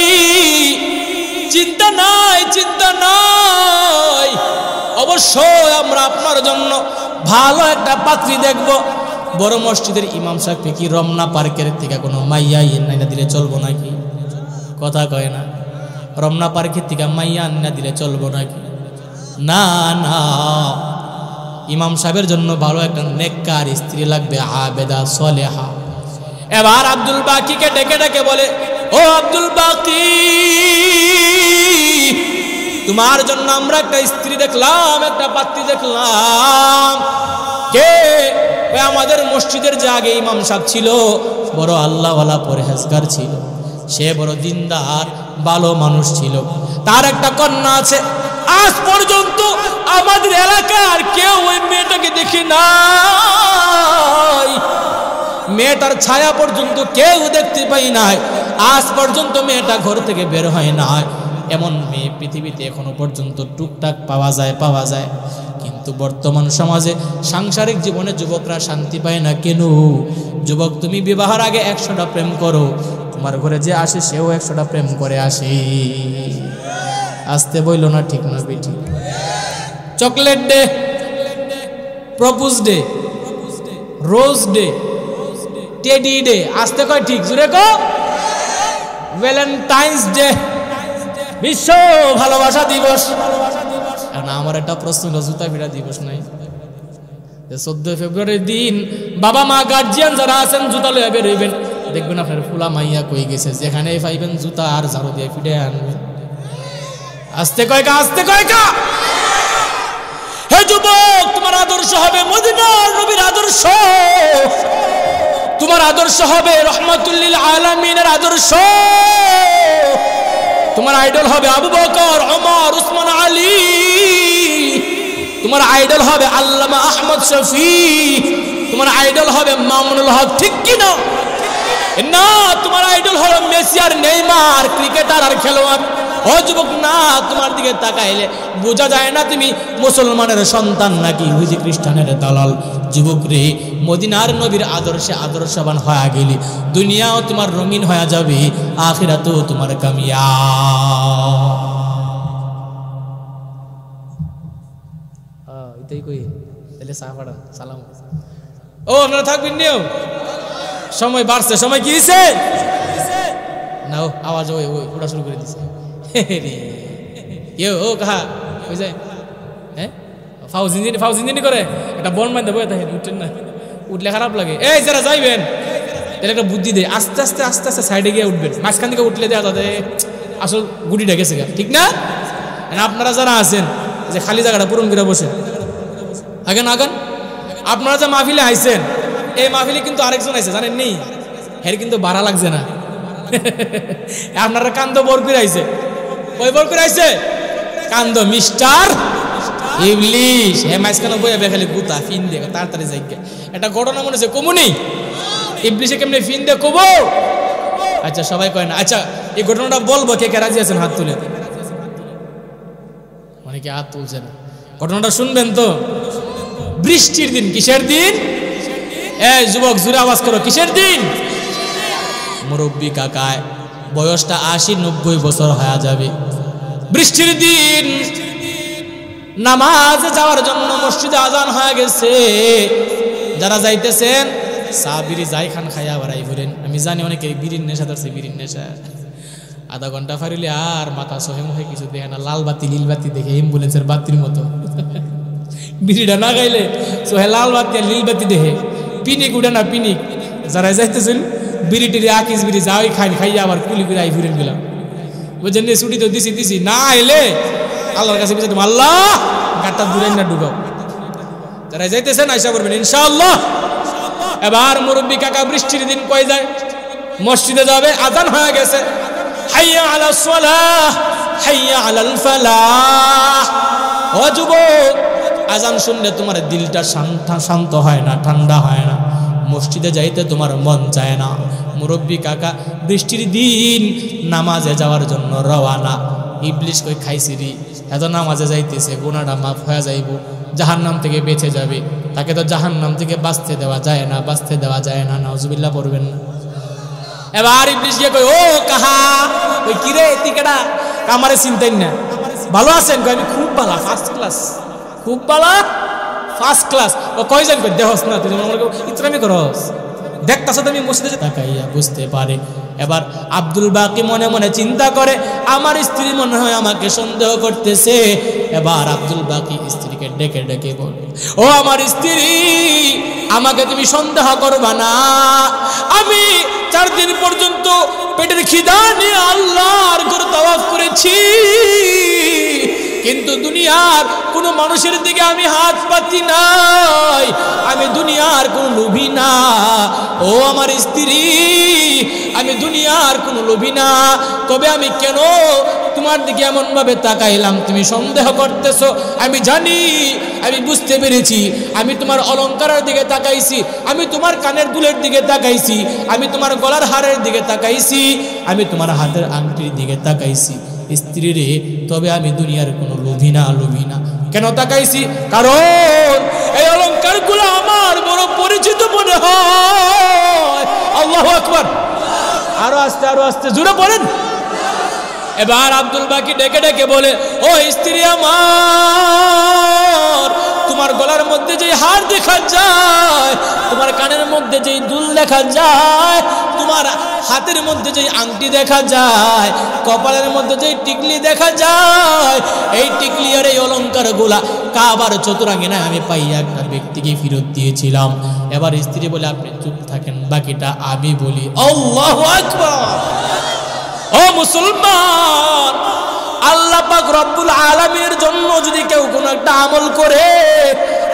চিন্তা নাই, চিন্তা নাই, অবশ্যই আমরা আপনার জন্য ভালো একটা পাত্রী দেখব। বড় মসজিদের ইমাম সাহেব কি রমনা পার্কের থেকে কোনো মাইয়া না দিলে চলবো নাকি? কথা কয় না, রমনা পার্কের থেকে মাইয়া না দিলে চলবো নাকি? না না, ইমাম সাহেবের জন্য ভালো একটা নেককার স্ত্রী লাগবে, আবেদা সলেহা। এবার আব্দুল বাকিকে ডেকে ডেকে বলে, ও আব্দুল বাকি, তোমার জন্য আমরা একটা স্ত্রী দেখলাম, একটা পাত্রী দেখলাম। কে? আমাদের মসজিদের যে আগে ইমাম সাহেব ছিল, বড় আল্লাহওয়ালা পরহেজগার ছিল, সে বড় দিনদার ভালো মানুষ ছিল, তার একটা কন্যা আছে। আজ পর্যন্ত আমাদের এলাকার কেউ ওই মেয়েটাকে দেখি নাই, মেয়েটার ছায়া পর্যন্ত কেউ দেখতে পাই নাই, আজ পর্যন্ত মেয়েটা ঘর থেকে বের হয় না। এমন মেয়ে পৃথিবীতে এখনো পর্যন্ত টুকটাক পাওয়া যায়। কিন্তু বর্তমান সমাজে সাংসারিক জীবনে যুবকরা শান্তি পায় না কেন? যুবক, তুমি বিবাহের আগে 100টা প্রেম করো, তোমার ঘরে যে আসে সেও 100টা প্রেম করে আসে। আসতে বইল না, ঠিক না বেটি? Chocolate day, propose day, rose day, teddy day, আসতে কয় ঠিক, জুড়ে কো, ভ্যালেন্টাইন্স ডে, বিশ্ব ভালোবাসা দিবস। না, আমার একটা প্রশ্ন হলো, জুতা ফিরা দিবস নাই? 14 ফেব্রুয়ারির দিন বাবা মা গার্জিয়ান যারা আছেন জুতা লইয়া বের হইবেন, দেখবেন আপনার ফুলা মাইয়া কই গেছে, যেখানে পাইবেন জুতা আর ঝাড়ু দিয়ে ফিরে আনবেন। আসতে কয়কা, আসতে কয়কা। হে যুবক, তোমার আদর্শ হবে মদিনার নবীর আদর্শ, তোমার আদর্শ হবে রহমাতুল্লিল আলামিনের আদর্শ, তোমার আইডল হবে আবু বকর, ওমর, উসমান, আলী, তোমার আইডল হবে আল্লামা আহমদ শফি, তোমার আইডল হবে মামুনুল হক, ঠিক কি না? না, তোমার আইডল হলো মেসি আর নেইমার, ক্রিকেটার আর খেলোয়াড়। ও যুবক, না, তোমার দিকে তাকাইলে বোঝা যায় না তুমি মুসলমানের সন্তান নাকি ইহুদি খ্রিস্টানের দালাল। যুবক রে, মদিনার নবীর আদর্শে আদর্শবান হয়ে গেলে দুনিয়াও তোমার রঙিন হয়ে যাবে, আখিরাতেও তোমার কামিয়াব। এটাই কই, তাহলে সাহাবাড়া সালাম। ও আপনারা থাকবেন নিও, সময় বাড়ছে। সময় কি হয়েছে? না, আওয়াজ ওই ওটা শুরু করে দিছে। ও কাহা ওই যায়, হ্যাঁ, ফাউজিনি করে একটা বন মাইন্দা বয়ে থাকেন, উঠেন না, উঠলে খারাপ লাগে। এই যারা যাইবেন তাহলে একটা বুদ্ধি দেয়, আস্তে আস্তে আস্তে আস্তে সাইডে গিয়ে উঠবেন, মাঝখান থেকে উঠলে দেওয়া তাদের আসল গুটিটা গেছে, ঠিক না? আপনারা যারা আছেন যে খালি জায়গাটা পূরণ করে বসে আগান আগান। আপনারা যে মাহফিলে আইছেন, এই মাহফিলে কিন্তু আরেকজন আইছে, জানেন নেই? এর কিন্তু ভাড়া লাগছে না। আপনারা কান্দ বর করে আইছে, ওই বর করে আইছে কান্দ মিস্টার ইবলিশ। হ্যাঁ, মাঝখানে বইয়া খালি গুতা ফিন দিয়ে তাড়াতাড়ি যাই। একটা ঘটনা মনে হচ্ছে কমু নেই, ইবলিশে কেমনি ফিন দিয়ে কবো। আচ্ছা, সবাই কয় না। আচ্ছা, এই ঘটনাটা বলবো, কে কে রাজি আছেন হাত তুলে? অনেকে হাত তুলছেন। ঘটনাটা শুনবেন তো? বৃষ্টির দিন। কিসের দিন? এই যুবক, জোরে আওয়াজ করো, কিসের দিন? মুরব্বী কাকায় বয়সটা 80-90 বছর হয়ে যাবে। বৃষ্টির দিন নামাজে যাওয়ার জন্য মসজিদে আজান হয়ে গেছে। যারা যাইতেছেন চা বিড়ি যাই খান খাইয়া বাড়াই ঘুরেন। আমি জানি অনেকে বিড়ির নেশা ধরছে, বিড়ির নেশা। আধা ঘন্টা ফারিলে আর মাথা সহে মুখে কিছু দেখে না, লাল বাতি নীল বাতি দেখে অ্যাম্বুলেন্সের বাতির মতো। বিড়িটা না খাইলে সোহে লাল বাতি আর নীল বাতি দেখে পিনিক উঠে না, পিনিক। যারা যাইতেছেন বিড়ি টিড়ি আকিস বিড়ি যাওয়াই খাই, খাইয়া আবার কুলি করে আই ফিরেন গেলাম। বুঝছেন, ছুটি তো দিছি না এলে আল্লাহর কাছে বুঝে আল্লাহ গাড়টা দূরে না ঢুকাও। যারা যাইতেছেন আইসা করবেন ইনশাআল্লাহ। এবার মুরব্বী কাকা বৃষ্টির দিন কই যায়? মসজিদে যাবে, আজান হয়ে গেছে। হাইয়া আলাস সালাহ, হাইয়া আলাল ফালাহ। ও যুবক, আজান শুনলে তোমার দিলটা শান্ত হয় না, ঠান্ডা হয় না। মসজিদে যাইতে তোমার মন চায় না, মুরব্বী কাকা বৃষ্টির দিন নামাজে যাওয়ার জন্য রওয়ানা। ইবলিশ কই খাইছি রে, এত নামাজে যাইতেছে, গুনাহটা মাফ হয়ে যাইব, জাহান্নাম থেকে বেঁচে যাবে। তাকে তো জাহান্নাম থেকে বাঁচতে দেওয়া যায় না, বাঁচতে দেওয়া যায় না। নাউজুবিল্লাহ পড়বেন না। এবার ইবলিশ গিয়ে কই, ও কাহা, ওই কিরে তিকেডা, আমারে চিনতেন না, ভালো আছেন? কই আমি খুব ভালো, ফার্স্ট ক্লাস, খুব ভালো, ফার্স্ট ক্লাস। ও কয়জন কই দেহস না তুই আমাকে ইতরামি করস, দেখতাছ তুমি মসজিদে তাকাইয়া বুঝতে পারে। এবার আব্দুল বাকি মনে মনে চিন্তা করে, আমার স্ত্রী মনে হয় আমাকে সন্দেহ করতেছে। এবার আব্দুল বাকি স্ত্রীকে ডেকে ডেকে বলে, ও আমার স্ত্রী, আমাকে তুমি সন্দেহ করবা না। আমি 4 দিন পর্যন্ত পেটের খিদা নিয়ে আল্লাহর ঘর তাওয়াফ করেছি, কিন্তু দুনিয়ার কোনো মানুষের দিকে আমি হাত পাতি নাই। আমি দুনিয়ার কোনো লোভী না। ও আমার স্ত্রী, আমি দুনিয়ার কোনো লোভী না। তবে আমি কেন তোমার দিকে এমন ভাবে তাকাইলাম, তুমি সন্দেহ করতেছো। আমি জানি, আমি বুঝতে পেরেছি। আমি তোমার অলংকারের দিকে তাকাইছি, আমি তোমার কানের দুলের দিকে তাকাইছি, আমি তোমার গলার হারের দিকে তাকাইছি, আমি তোমার হাতের আংটির দিকে তাকাইছি। স্ত্রী রে, তবে আমি দুনিয়ার কোনো লোভী না, লোভী না। কেন তাকাইছি? কারণ এই অলংকারগুলো আমার বড় পরিচিত মনে হয়। আল্লাহু আকবার। আরো আস্তে, আরো আস্তে জোরে বলেন। এবার আব্দুল বাকি ডেকে ডেকে বলে, ও স্ত্রী আমার, তোমার গলার মধ্যে যে হার দেখা যায়, তোমার কানের মধ্যে যে দুল দেখা যায়, তোমার হাতের মধ্যে যে আংটি দেখা যায়, কপালের মধ্যে যে টিকলি দেখা যায়, এই টিকলি আর এই অলংকারগুলা কাবার চতুরাঙ্গিনায় আমি পাইয়া একটা ব্যক্তিকে ফেরত দিয়েছিলাম। এবার স্ত্রী বলে, আপনি চুপ থাকেন, বাকিটা আমি বলি। আল্লাহু আকবার। ও মুসলমান, আল্লাহ পাক রব্বুল আলামিনের জন্য যদি কেউ কোনো একটা আমল করে,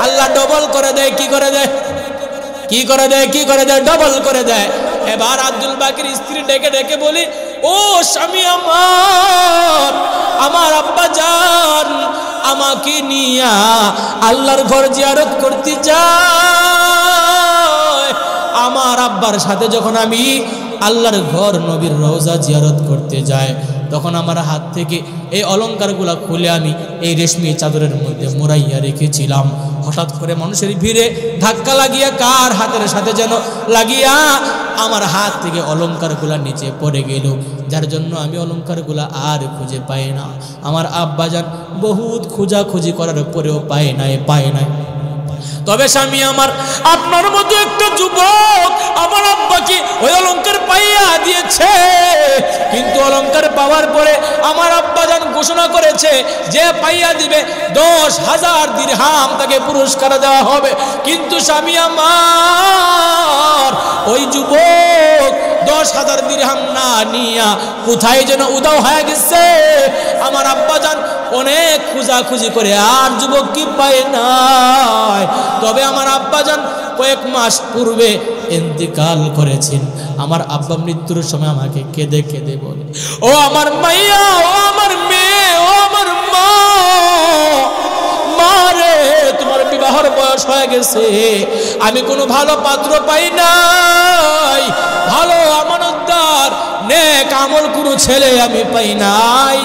আল্লাহ ডবল করে দেয়। কি করে দেয়? কি করে দেয়? কি করে দেয়? ডবল করে দেয়। এবার আব্দুল বাকির স্ত্রী ডেকে ডেকে বলি, ও স্বামী আমার, আমার আব্বা জান আমাকে নিয়া আল্লাহর ঘর জিয়ারত করতে যায়। আমার আব্বার সাথে যখন আমি আল্লাহর ঘর নবীর রওজা জিয়ারত করতে যায়, তখন আমার হাত থেকে এই অলংকারগুলা খুলে আমি এই রেশমি চাদরের মধ্যে মোড়াইয়া রেখেছিলাম। হঠাৎ করে মানুষের ভিড়ে ধাক্কা লাগিয়া কার হাতের সাথে যেন লাগিয়া আমার হাত থেকে অলংকারগুলা নিচে পড়ে গেল, যার জন্য আমি অলংকারগুলা আর খুঁজে পাই না। আমার আব্বাজান বহুত খোঁজাখুঁজি করার পরেও পায় নাই। তবে স্বামী আমার, আপনার মতো একটা যুবক আমার আব্বাকে ওই অলংকার পাইয়া দিয়েছে, কিন্তু অলংকার পাওয়ার পরে আমার আব্বাজান ঘোষণা করেছে যে পাইয়া দিবে 10,000 দিরহাম তাকে পুরস্কার দেওয়া হবে। কিন্তু স্বামী আমার, ওই যুবক 10,000 দিরহাম না নিয়া কোথায় যেন উদাও হয়ে গেছে। আমার আব্বাজান অনেক খোঁজাখুঁজি করে আর যুবক কি পায় নাই। তবে আমার আব্বাজান কয়েক মাস পূর্বে ইন্তেকাল করেছেন। আমার আব্বা মৃত্যুর সময় আমাকে কেঁদে কেঁদে বলে, ও আমার মাইয়া, ও আমার মেয়ে, ও আমার মা, মারে তোমার বিবাহের বয়স হয়ে গেছে, আমি কোনো ভালো পাত্র পাই নাই, ভালো আমানতদার নেক আমল কোনো ছেলে আমি পাই নাই,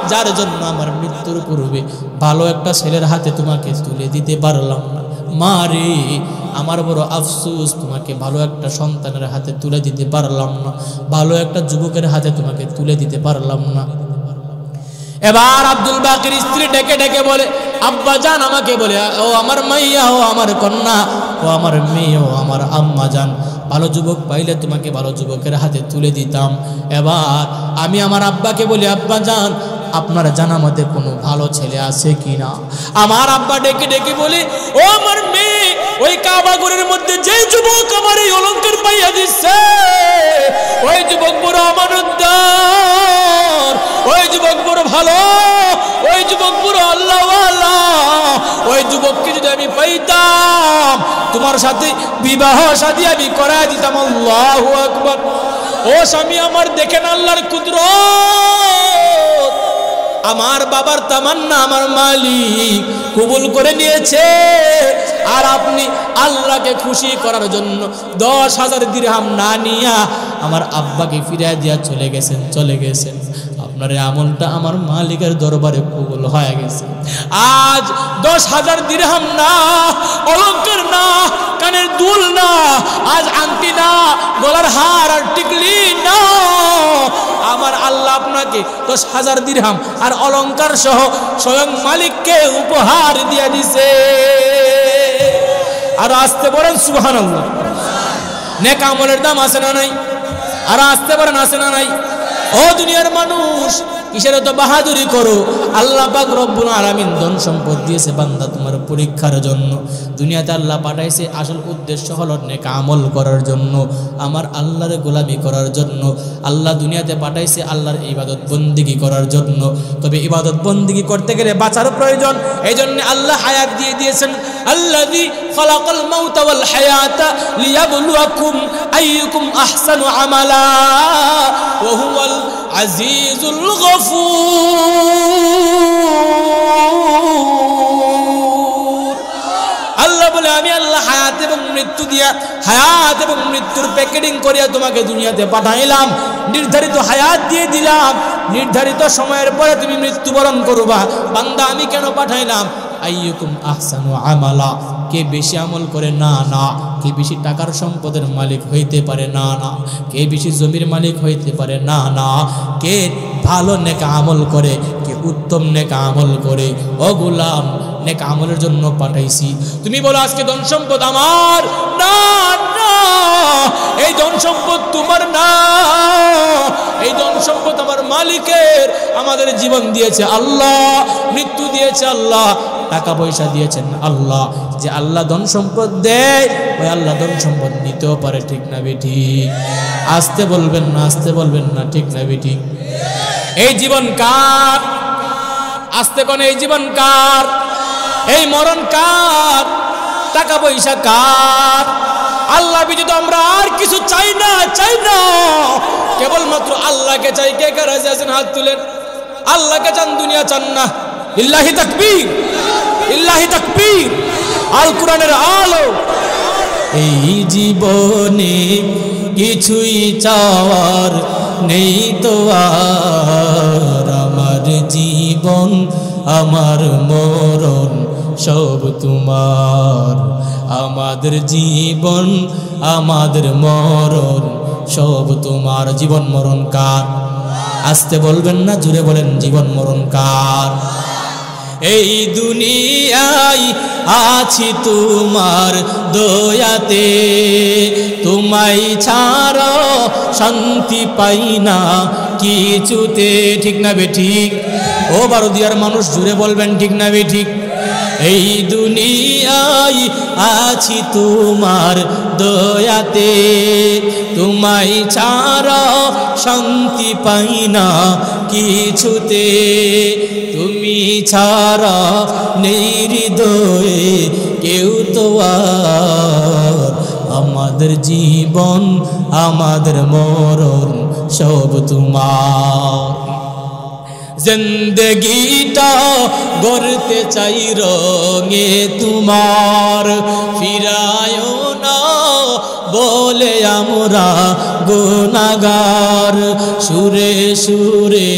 যার জন্য আমার মৃত্যুর পূর্বে ভালো একটা ছেলের হাতে তোমাকে তুলে দিতে পারলাম না। মারে, আমার বড় আফসোস, তোমাকে ভালো একটা সন্তানের হাতে তুলে দিতে পারলাম না, ভালো একটা যুবকের হাতে তোমাকে তুলে দিতে পারলাম না। এবার আব্দুল বাকির স্ত্রী ডেকে ডেকে বলে, আব্বা জান আমাকে বলে, ও আমার মাইয়া, ও আমার কন্যা, ও আমার মেয়ে, ও আমার আম্মা জান, ভালো যুবক পাইলে তোমাকে ভালো যুবকের হাতে তুলে দিতাম। এবার আমি আমার আব্বাকে বলি, আব্বা জান আপনার জানা মতে কোনো ভালো ছেলে আছে কিনা? আমার আব্বা ডেকে ডেকে বলে, ও আমার মেয়ে, ওই কাবাগরের মধ্যে যে যুবক আমার এই অলংকার পাইয়া দিচ্ছে, ওই যুবক বড় আমানতদার, ওই যুবক বড় ভালো, ওই যুবক বড় আল্লাহওয়ালা, ওই যুবককে যদি আমি পাইতাম তোমার সাথে বিবাহ শাদী আমি করায় দিতাম। আল্লাহু আকবার। ও স্বামী আমার, দেখেন আল্লাহর কুদরত। আমার বাবার তামান্না আমার মালিক কবুল করে নিয়েছে। আর আপনি আল্লাহকে খুশি করার জন্য 10,000 দিরহাম না নিয়া আমার আব্বাকে ফিরিয়ে দিয়া চলে গেছেন। আপনার এই আমলটা আমার মালিকের দরবারে কবুল হয়ে গেছে। আজ 10,000 দিরহাম না, অলংকার না, কানের দুল না, আজ আংটি না, গলার হার আর টিকলি না, আমার আল্লাহ আপনাকে 10,000 দিরহাম আর অলংকার সহ স্বয়ং মালিককে উপহার দিয়ে দিছে। আর আসতে বলেন সুবহানাল্লাহ। নেক আমলের দাম আছে না নাই? আর আসতে পারেন আছে না নাই? ও দুনিয়ার মানুষ, কিসের তো বাহাদুরি করো? আল্লাহ পাক রব্বুল আলামিন ধন সম্পদ দিয়েছে বান্দা তোমার পরীক্ষার জন্য। দুনিয়াতে আল্লাহ পাঠাইছে আসল উদ্দেশ্য হলো নেক আমল করার জন্য, আমার আল্লাহর গোলামি করার জন্য। আল্লাহ দুনিয়াতে পাঠাইছে আল্লাহর ইবাদত বন্দিগি করার জন্য। তবে ইবাদত বন্দিগি করতে গেলে বাঁচার প্রয়োজন। এই জন্য আল্লাহ হায়াত দিয়ে দিয়েছেন, আল্লাযী খালাকাল মাউতা ওয়াল হায়াতা লিয়াবলুয়াকুম আইয়ুকুম আহসানু আমালা ওয়া হুয়াল আজিজুল গফুর। আল্লাহ বলে, আমি আল্লাহ হায়াত এবং মৃত্যু দিয়া, হায়াত এবং মৃত্যুর প্যাকেটিং করিয়া তোমাকে দুনিয়াতে পাঠাইলাম, নির্ধারিত হায়াত দিয়ে দিলাম, নির্ধারিত সময়ের পরে তুমি মৃত্যুবরণ করবা। বান্দা আমি কেন পাঠাইলাম? আইয়ুকুম আহসানু আমালা, কে বেশি আমল করে, না না, কে বেশি টাকার সম্পদের মালিক হইতে পারে, না না, কে বেশি জমির মালিক হইতে পারে, না না, কে ভালো নেক আমল করে, কে উত্তম নেক আমল করে। ও গোলাম, নেক আমলের জন্য পাঠাইছি। তুমি বলো আজকে ধন সম্পদ আমার, না না, এই ধন সম্পদ তোমার না, এই ধন সম্পদ আমার মালিকের। আমাদের জীবন দিয়েছে আল্লাহ, মৃত্যু দিয়েছে আল্লাহ, টাকা পয়সা দিয়েছেন আল্লাহ। যে আল্লাহ ধন সম্পদ দেয়, ওই আল্লাহ ধন সম্পদ নিতেও পারে, ঠিক না বেঠিক? আসতে বলবেন না, আসতে বলবেন না, ঠিক না বেঠিক? এই জীবন কার? আসতে কোন এই জীবন কার? এই মরণ কার? টাকা পয়সা কার? আল্লাহ ব্যতীত আমরা আর কিছু চাই না, চাই না, কেবলমাত্র আল্লাহকে চাই। কে কে রাজি আছেন হাত তুলেন? আল্লাহকে চান, দুনিয়া চান না। ইল্লাহি তাকবীর, ইল্লাহি তাকবীর। আল কোরআনের আলো। এই জীবনে কিছুই চাওয়ার নেই তো আর, আমার জীবন আমার মরণ সব তোমার, আমাদের জীবন আমাদের মরণ সব তোমার। জীবন মরণ কার? আসতে বলবেন না, জুড়ে বলেন, জীবন মরণ কার? এই দুনিয়ায় আছি তোমার দয়াতে, তোমায় ছাড়া শান্তি পাই না কিছুতে, ঠিক না বেঠিক? ও বারোদিয়ার মানুষ, জুড়ে বলবেন, ঠিক না বেঠিক? এই দুনিয়ায় আছি তোমার দয়াতে, তোমায় ছাড়া শান্তি পাই না কিছুতে, তুমি ছাড়া নেই হৃদয়ে কেউ তো আর, আমাদের জীবন আমাদের মরণ সব তোমার। জিন্দগিটা গড়তে চাই রঙে তোমার, ফিরায়ও না বলে আমরা গুনাহগার, সুরে সুরে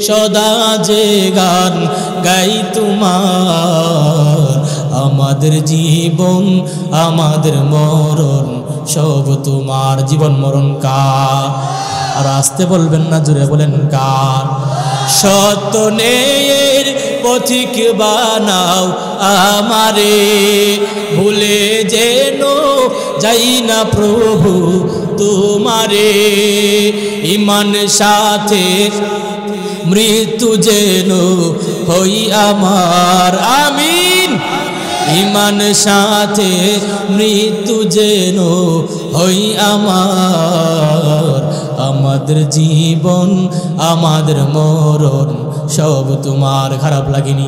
সদা যে গান গাই তোমার, আমাদের জীবন আমাদের মরণ সব তোমার। জীবন মরণ কার? আর আসতে বলবেন না, জুড়ে বলেন কার? সত্য নেয়ের পথিক বানাও আমারে, ভুলে যেন যাই না প্রভু তোমারে, ঈমান সাথে মৃত্যু যেন হই আমার, আমিন। ঈমান সাথে মৃত্যু যেন হই আমার, আমাদের জীবন আমাদের মরণ সব তোমার। খারাপ লাগেনি?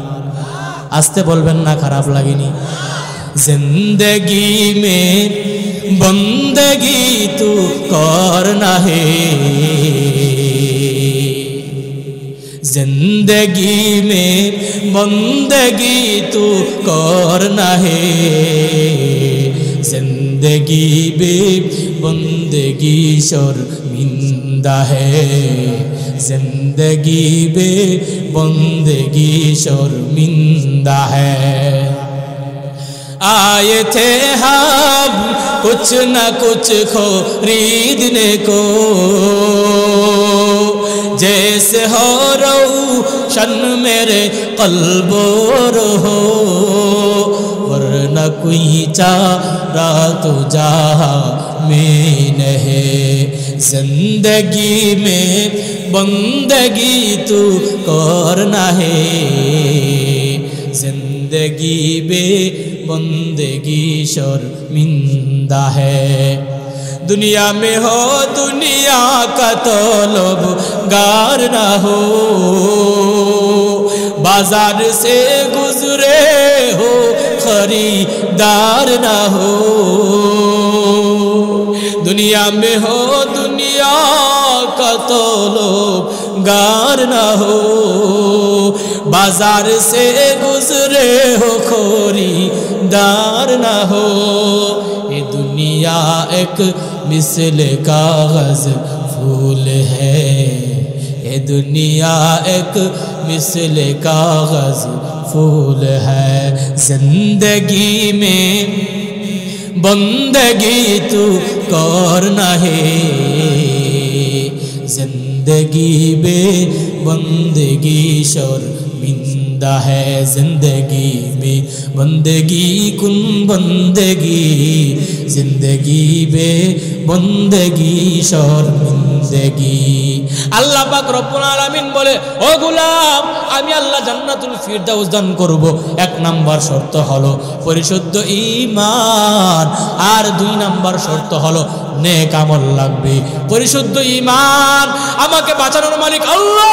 আসতে বলবেন না, খারাপ লাগেনি? जिंदगी में बंदगी तू करना है, जिंदगी में बंदगी तू करना है, जिंदगी में बंदगी शर्मिंदा है, जिंदगी में बंदगी शर्मिंदा है। आए थे हम कुछ न कुछ खरीदने को, जैसे हो रोशन मेरे कल्बो रहो, वरना कोई चारा तो जहाँ में नहीं, जिंदगी में बंदगी तू करना है, जिंदगी में बंदगी शर्मिंदा है। दुनिया में हो दुनिया का तलब गार ना हो, बाजार से गुजरे हो खरीदार ना हो, दुनिया में हो दुनिया का तलब गार ना हो, बाजार से गुजरे हो खरीदार ना हो। ये दुनिया एक मिसल कागज फूल है, ये दुनिया एक मिसल कागज फूल है, जिंदगी में बंदगी तू करना है, जिंदगी में बंदगी शर्मिंदा है, जिंदगी में बंदगी कुन बंदगी, जिंदगी में बंदगी शर्मिंदगी। আল্লাহ পাক রব্বুল আলামিন বলে, ও গোলাম আমি আল্লাহ জান্নাতুল ফিরদাউস দান করব। এক নাম্বার শর্ত হলো পরিশুদ্ধ ঈমান, আর দুই নাম্বার শর্ত হলো নেক আমল লাগবে। পরিশুদ্ধ ঈমান, আমাকে বাঁচানোর মালিক আল্লাহ,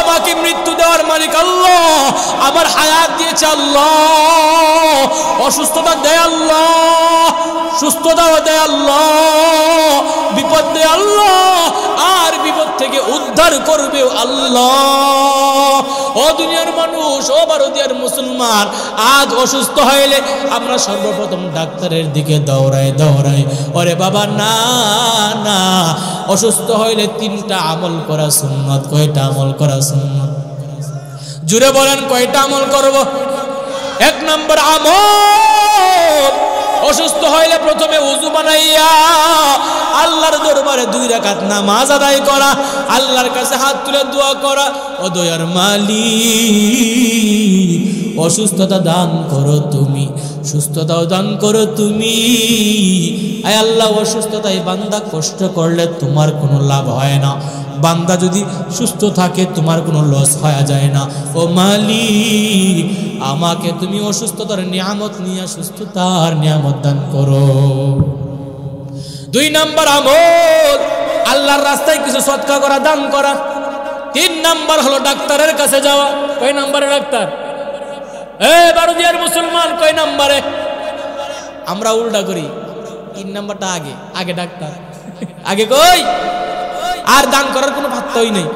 আমাকে মৃত্যু দেওয়ার মালিক আল্লাহ, আমার হায়াত দিয়েছে আল্লাহ, অসুস্থতা দেয় আল্লাহ, সুস্থতাও দেয় আল্লাহ, বিপদ দেয় আল্লাহ, আর বিপদ থেকে উদ্ধার করবে আল্লাহ। ও দুনিয়ার মানুষ, ও ভারতীয় মুসলমান, আজ অসুস্থ হইলে আমরা সর্বপ্রথম ডাক্তারের দিকে দৌড়াই দৌড়াই। ওরে বাবা না না, অসুস্থ হইলে তিনটা আমল করা সুন্নাত। কয়টা আমল করা সুন্নাত? জুড়ে বলেন কয়টা আমল করব? এক নম্বর আমল, অসুস্থ হইলে প্রথমে ওযু বানাইয়া আল্লাহর দরবারে 2 রাকাত নামাজ আদায় করা, আল্লাহর কাছে হাত তুলে দোয়া করা, ও দয়ার মালিক অসুস্থতা দান করো তুমি, সুস্থতাও দান করো তুমি। আয় আল্লাহ, অসুস্থতায় বান্দা কষ্ট করলে তোমার কোনো লাভ হয় না, বান্দা যদি সুস্থ থাকে তোমার কোনো লস হয়ে যায় না। ও মালিক, আমাকে তুমি অসুস্থতার নিয়ামত নিয়ে সুস্থতার নিয়ামত দান করো। 2 নাম্বার আমল, আল্লাহর রাস্তায় কিছু সদকা করা, দান করা। 3 নাম্বার হলো ডাক্তারের কাছে যাওয়া। কয় নাম্বারে ডাক্তার? ভারতীয় মুসলমান, কয় নাম্বারে? আমরা উল্টা করি, 3 নাম্বারটা আগে, আগে ডাক্তার, আগে কই। আর দান করার কোনো ভাত্তাই নেই।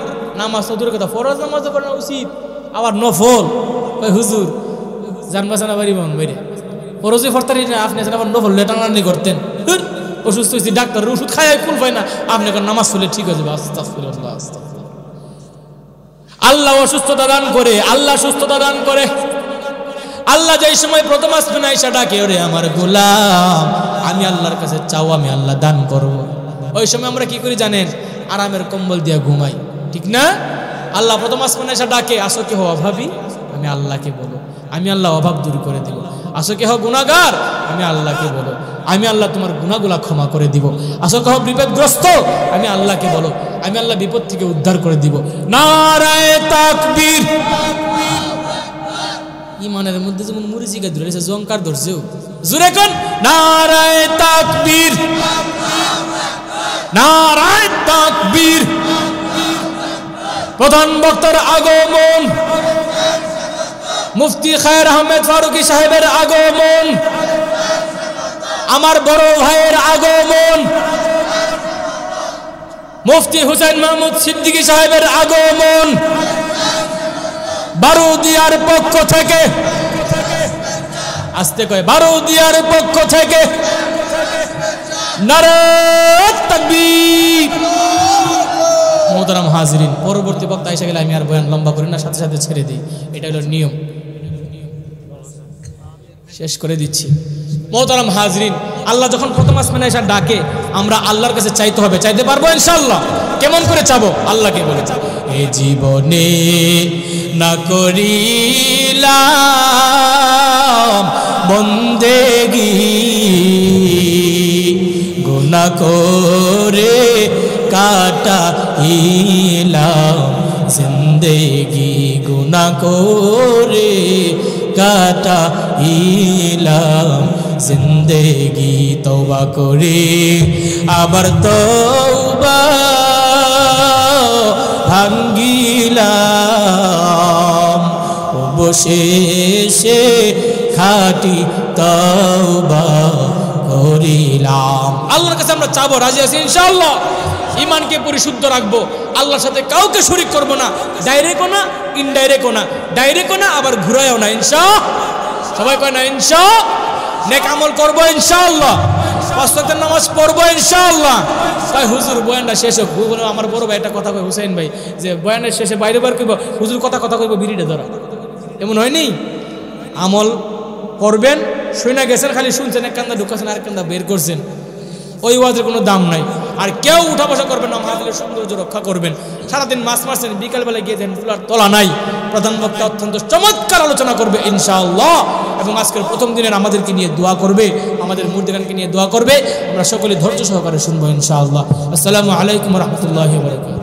নামাজ তো দূরের কথা, ফরজ নামাজও করা উচিত, আবার নফল। ওই হুজুর জানবাসানা বাড়ি মন বেড়ে ফরজে ফরতারি না, আপনি আবার নফল লেটানি করতেন। অসুস্থ হয়েছি, ডাক্তারের ওষুধ খায় ফুল পায় না, আপনি নামাজ পড়লে ঠিক হয়ে যাবে। আল্লাহ অসুস্থতা দান করে, আল্লাহ সুস্থতা দান করে। আল্লাহ যেই সময় প্রথম আসবেন আইসা ডাকে, ওরে আমার গোলাম, আমি আল্লাহর কাছে চাও, আমি আল্লাহ দান করব। ওই সময় আমরা কি করি জানেন? আরামের কম্বল দিয়া ঘুমাই, ঠিক না? আল্লাহ প্রথম আসবেন আইসা ডাকে, আসো কে হো অভাবী, আমি আল্লাহকে বলো, আমি আল্লাহ অভাব দূর করে দিব। আসো কে হো গুনাহগার, আমি আল্লাহকে বলো, আমি আল্লাহ তোমার গুনাহগুলা ক্ষমা করে দিব। আসো কে হো বিপদগ্রস্ত, আমি আল্লাহকে বলো, আমি আল্লাহ বিপদ থেকে উদ্ধার করে দিব। নারায়ে তাকবীর। ইমানের মধ্যে যেমন মুরিজিকা ধরেছে, জঙ্কার ধরছেও, জোরে কোন নারায়ে তাকবীর, নারায়ে তাকবীর। প্রধান বক্তার আগমন, মুফতি খায়ের আহমেদ ফারুকী সাহেবের আগমন, আমার বড় ভাইয়ের আগমন। মুফতি হুসাইন মাহমুদ সিদ্দিকী সাহেবের আগমন বারুদিয়ার পক্ষ থেকে, আস্তে কয় বারুদিয়ার পক্ষ থেকে নারে তাকবীর। মোহতারাম হাজিরিন, পরবর্তী বক্তা এসে গেলে আমি আর বয়ান লম্বা করি না, সাথে সাথে ছেড়ে দিই, এটা হলো নিয়ম, শেষ করে দিচ্ছি। মোহতারাম হাজিরিন, আল্লাহ যখন প্রথম আসমানে এসে ডাকে, আমরা আল্লাহর কাছে চাইতে হবে। চাইতে পারবো ইনশাআল্লাহ? কেমন করে চাবো? আল্লাহকে বলে, এ জীবনে না করিলাম বন্দেগী, গুনাহ করে কাটাইলাম জিন্দেগি, গুনাহ করে কাটাইলাম জিন্দেগি, তওবা করে আবার তওবা ভাঙ্গিলাম, অবশেষে খাঁটি তওবা করিলাম। আল্লাহর কাছে আমরা চাবো, রাজি আছি ইনশাআল্লাহ? ইমানকে পরিশুদ্ধ রাখবো, আল্লাহর সাথে কাউকে শরীক করবো না, ডাইরেক্টও না ইনডাইরেক্টও না, ডাইরেক্টও না আবার ঘুরায়ও না, ইনশাআল্লাহ। সবাই কয় না ইনশাআল্লাহ? নেক আমল করবো ইনশাআল্লাহ, পাঁচ ওয়াক্তের নামাজ পড়বো ইনশাআল্লাহ। তাই হুজুর বয়ানটা শেষ হোক, আমার বড় ভাই একটা কথা কয় হুসাইন ভাই, যে বয়ানের শেষে বাইরে বার করবো, হুজুর কথা কইবো বিড়িটা ধরা, এমন হয়নি? আমল করবেন, শুনে গেছেন, খালি শুনছেন, এক কান্দা ঢুকাছেন আর এক কান্দা বের করছেন, ওই ওয়াজের কোনো দাম নাই। আর কেউ উঠা বসা করবেন না, মাহফিলের সৌন্দর্য রক্ষা করবেন। সারাদিন মাছ মারছেন, বিকালবেলায় গিয়ে দেন ফুলার তলা নাই। প্রধান বক্তা অত্যন্ত চমৎকার আলোচনা করবে ইনশাআল্লাহ, এবং আজকের প্রথম দিনের আমাদেরকে নিয়ে দোয়া করবে, আমাদের মুর্দিগানকে নিয়ে দোয়া করবে। আমরা সকলে ধৈর্য সহকারে শুনবো ইনশাআল্লাহ। আসসালামু আলাইকুম ওয়া রাহমাতুল্লাহি ওয়া বারাকাতুহু।